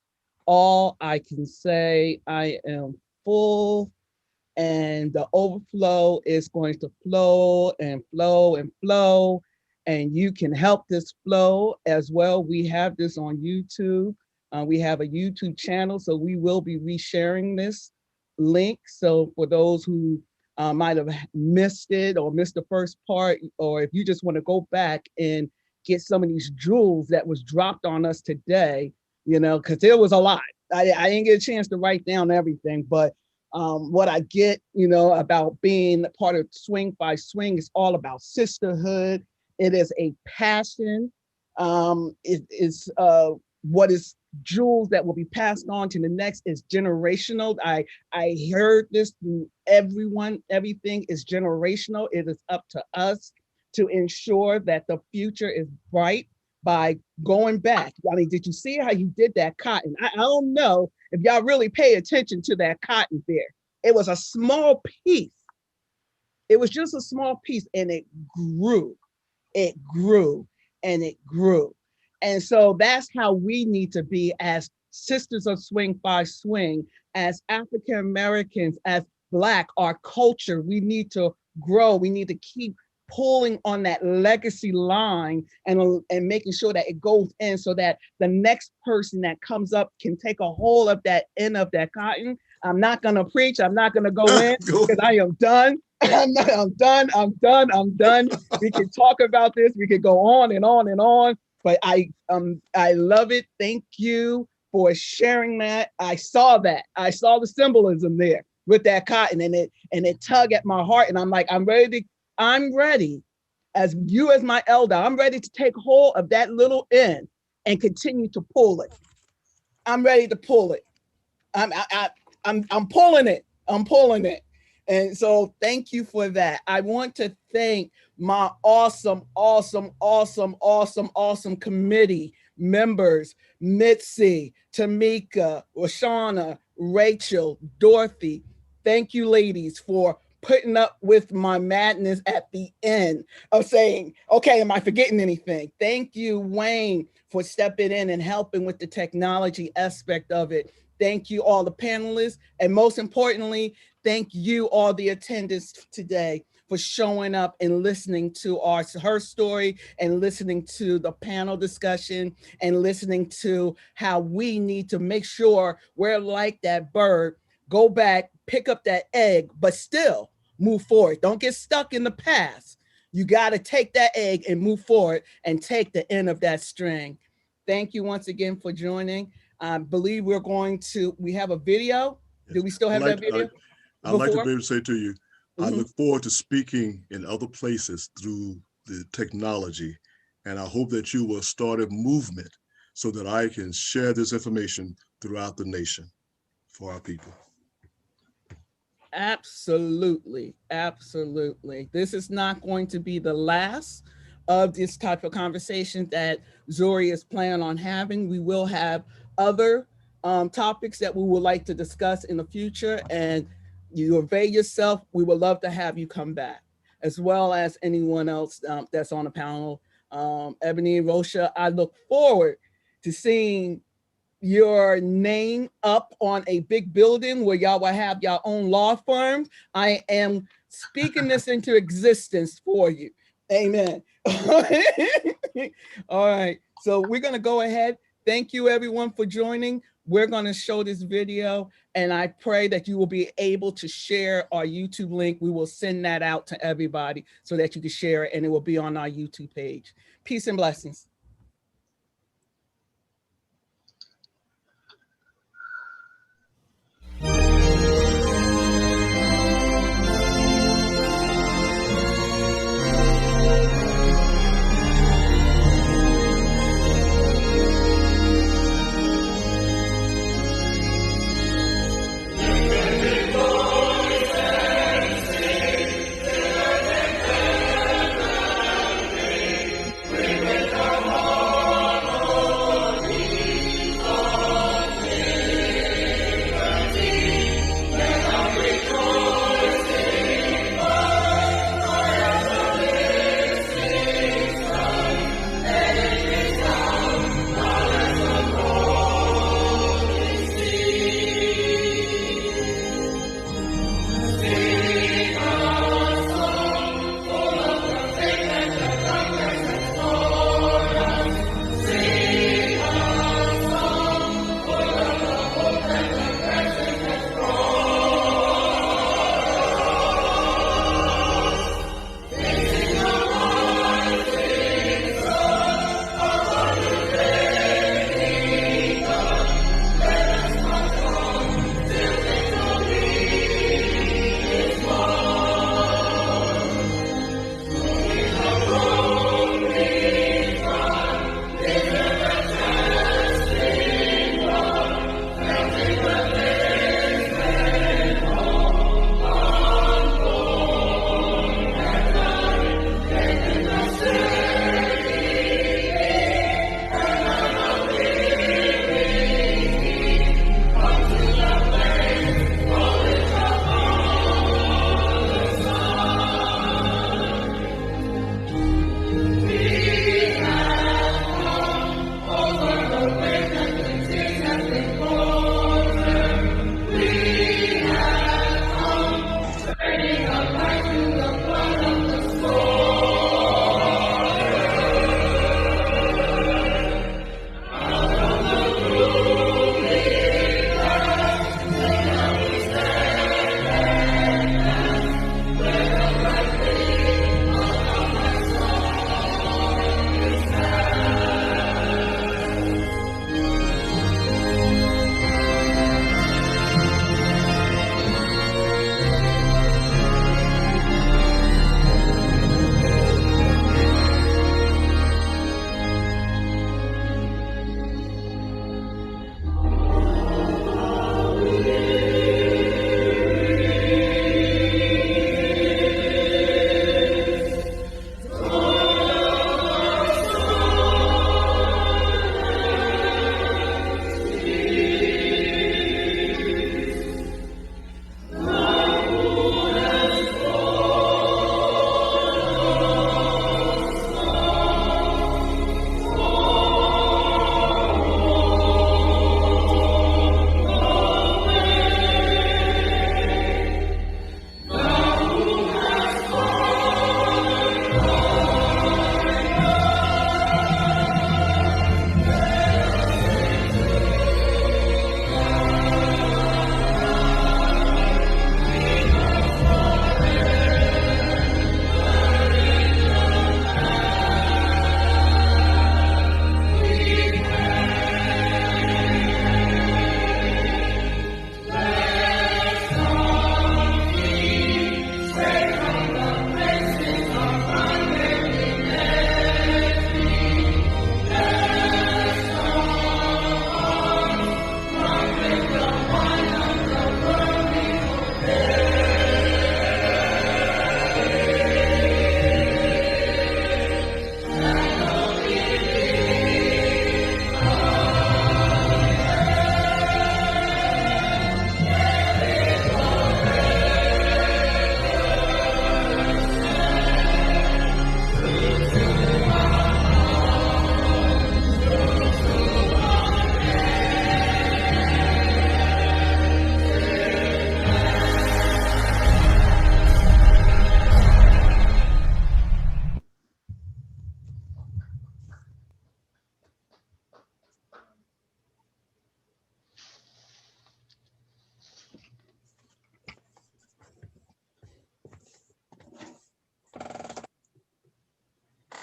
all I can say. I am full, and the overflow is going to flow and flow and flow, and you can help this flow as well. We have this on YouTube. We have a YouTube channel, so we will be resharing this link. So for those who might have missed it or missed the first part, or if you just want to go back and get some of these jewels that was dropped on us today, you know, because there was a lot. I didn't get a chance to write down everything, but what I get, you know, about being part of Swing by Swing is all about sisterhood. It is a passion. It is what is jewels that will be passed on to the next is generational. I heard this through everyone. Everything is generational. It is up to us to ensure that the future is bright by going back. I mean, did you see how you did that cotton? I don't know if y'all really pay attention to that cotton there. It was a small piece. It was just a small piece, and it grew. It grew and it grew. And so that's how we need to be as sisters of Swing by Swing, as African Americans, as Black, our culture. We need to grow. We need to keep pulling on that legacy line and making sure that it goes in so that the next person that comes up can take a hold of that end of that cotton. I'm not going to preach. I'm not going to go in because I am done. I'm done. We can talk about this. We could go on and on and on. But I love it. Thank you for sharing that. I saw that. I saw the symbolism there with that cotton, and it tugged at my heart. And I'm like, I'm ready. As you as my elder, I'm ready to take hold of that little end and continue to pull it. I'm ready to pull it. I'm pulling it. I'm pulling it. And so thank you for that. I want to thank my awesome committee members, Mitzi, Tamika, Rashana, Rachel, Dorothy. Thank you, ladies, for putting up with my madness at the end of saying, okay, am I forgetting anything? Thank you, Wayne, for stepping in and helping with the technology aspect of it. Thank you, all the panelists. And most importantly, thank you, all the attendants today, for showing up and listening to her story and listening to the panel discussion and listening to how we need to make sure we're like that bird, go back, pick up that egg, but still move forward. Don't get stuck in the past. You got to take that egg and move forward and take the end of that string. thank you once again for joining. I believe we have a video. Do we still have that video? I'd like to before? be able to say to you, I Mhm. look forward to speaking in other places through the technology. And I hope that you will start a movement so that I can share this information throughout the nation for our people. Absolutely, absolutely. This is not going to be the last of this type of conversation that Zori is planning on having. We will have other topics that we would like to discuss in the future, and you avail yourself. We would love to have you come back, as well as anyone else that's on the panel. Ebony, Rosha, I look forward to seeing your name up on a big building where y'all will have your own law firm. I am speaking this into existence for you. Amen. All right. So we're going to go ahead. Thank you, everyone, for joining. We're going to show this video, and I pray that you will be able to share our YouTube link. We will send that out to everybody so that you can share it, and it will be on our YouTube page. Peace and blessings. Come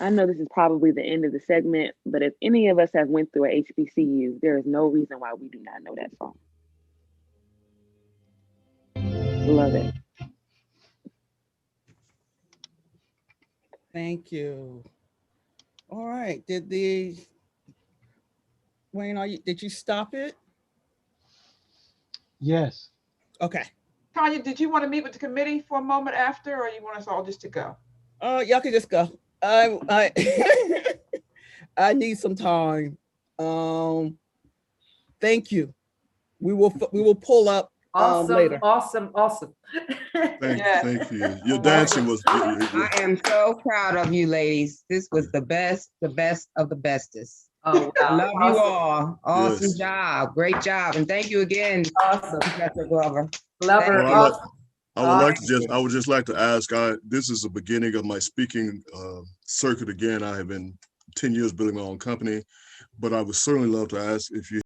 I know this is probably the end of the segment, but if any of us have went through a HBCU, there is no reason why we do not know that song. Love it. Thank you. All right, Wayne, did you stop it? Yes. Okay. Tanya, did you want to meet with the committee for a moment after, or you want us all just to go? Y'all can just go. I I need some time. Thank you. We will pull up Awesome, later. awesome. Thank you. Your dancing was. I am so proud of you, ladies. This was the best of the bestest. Oh, wow. Love you all. Awesome Yes. job. Great job. And thank you again, Awesome. Professor Glover. Love Thank her. you. I would just like to ask, this is the beginning of my speaking circuit again. I have been 10 years building my own company, but I would certainly love to ask if you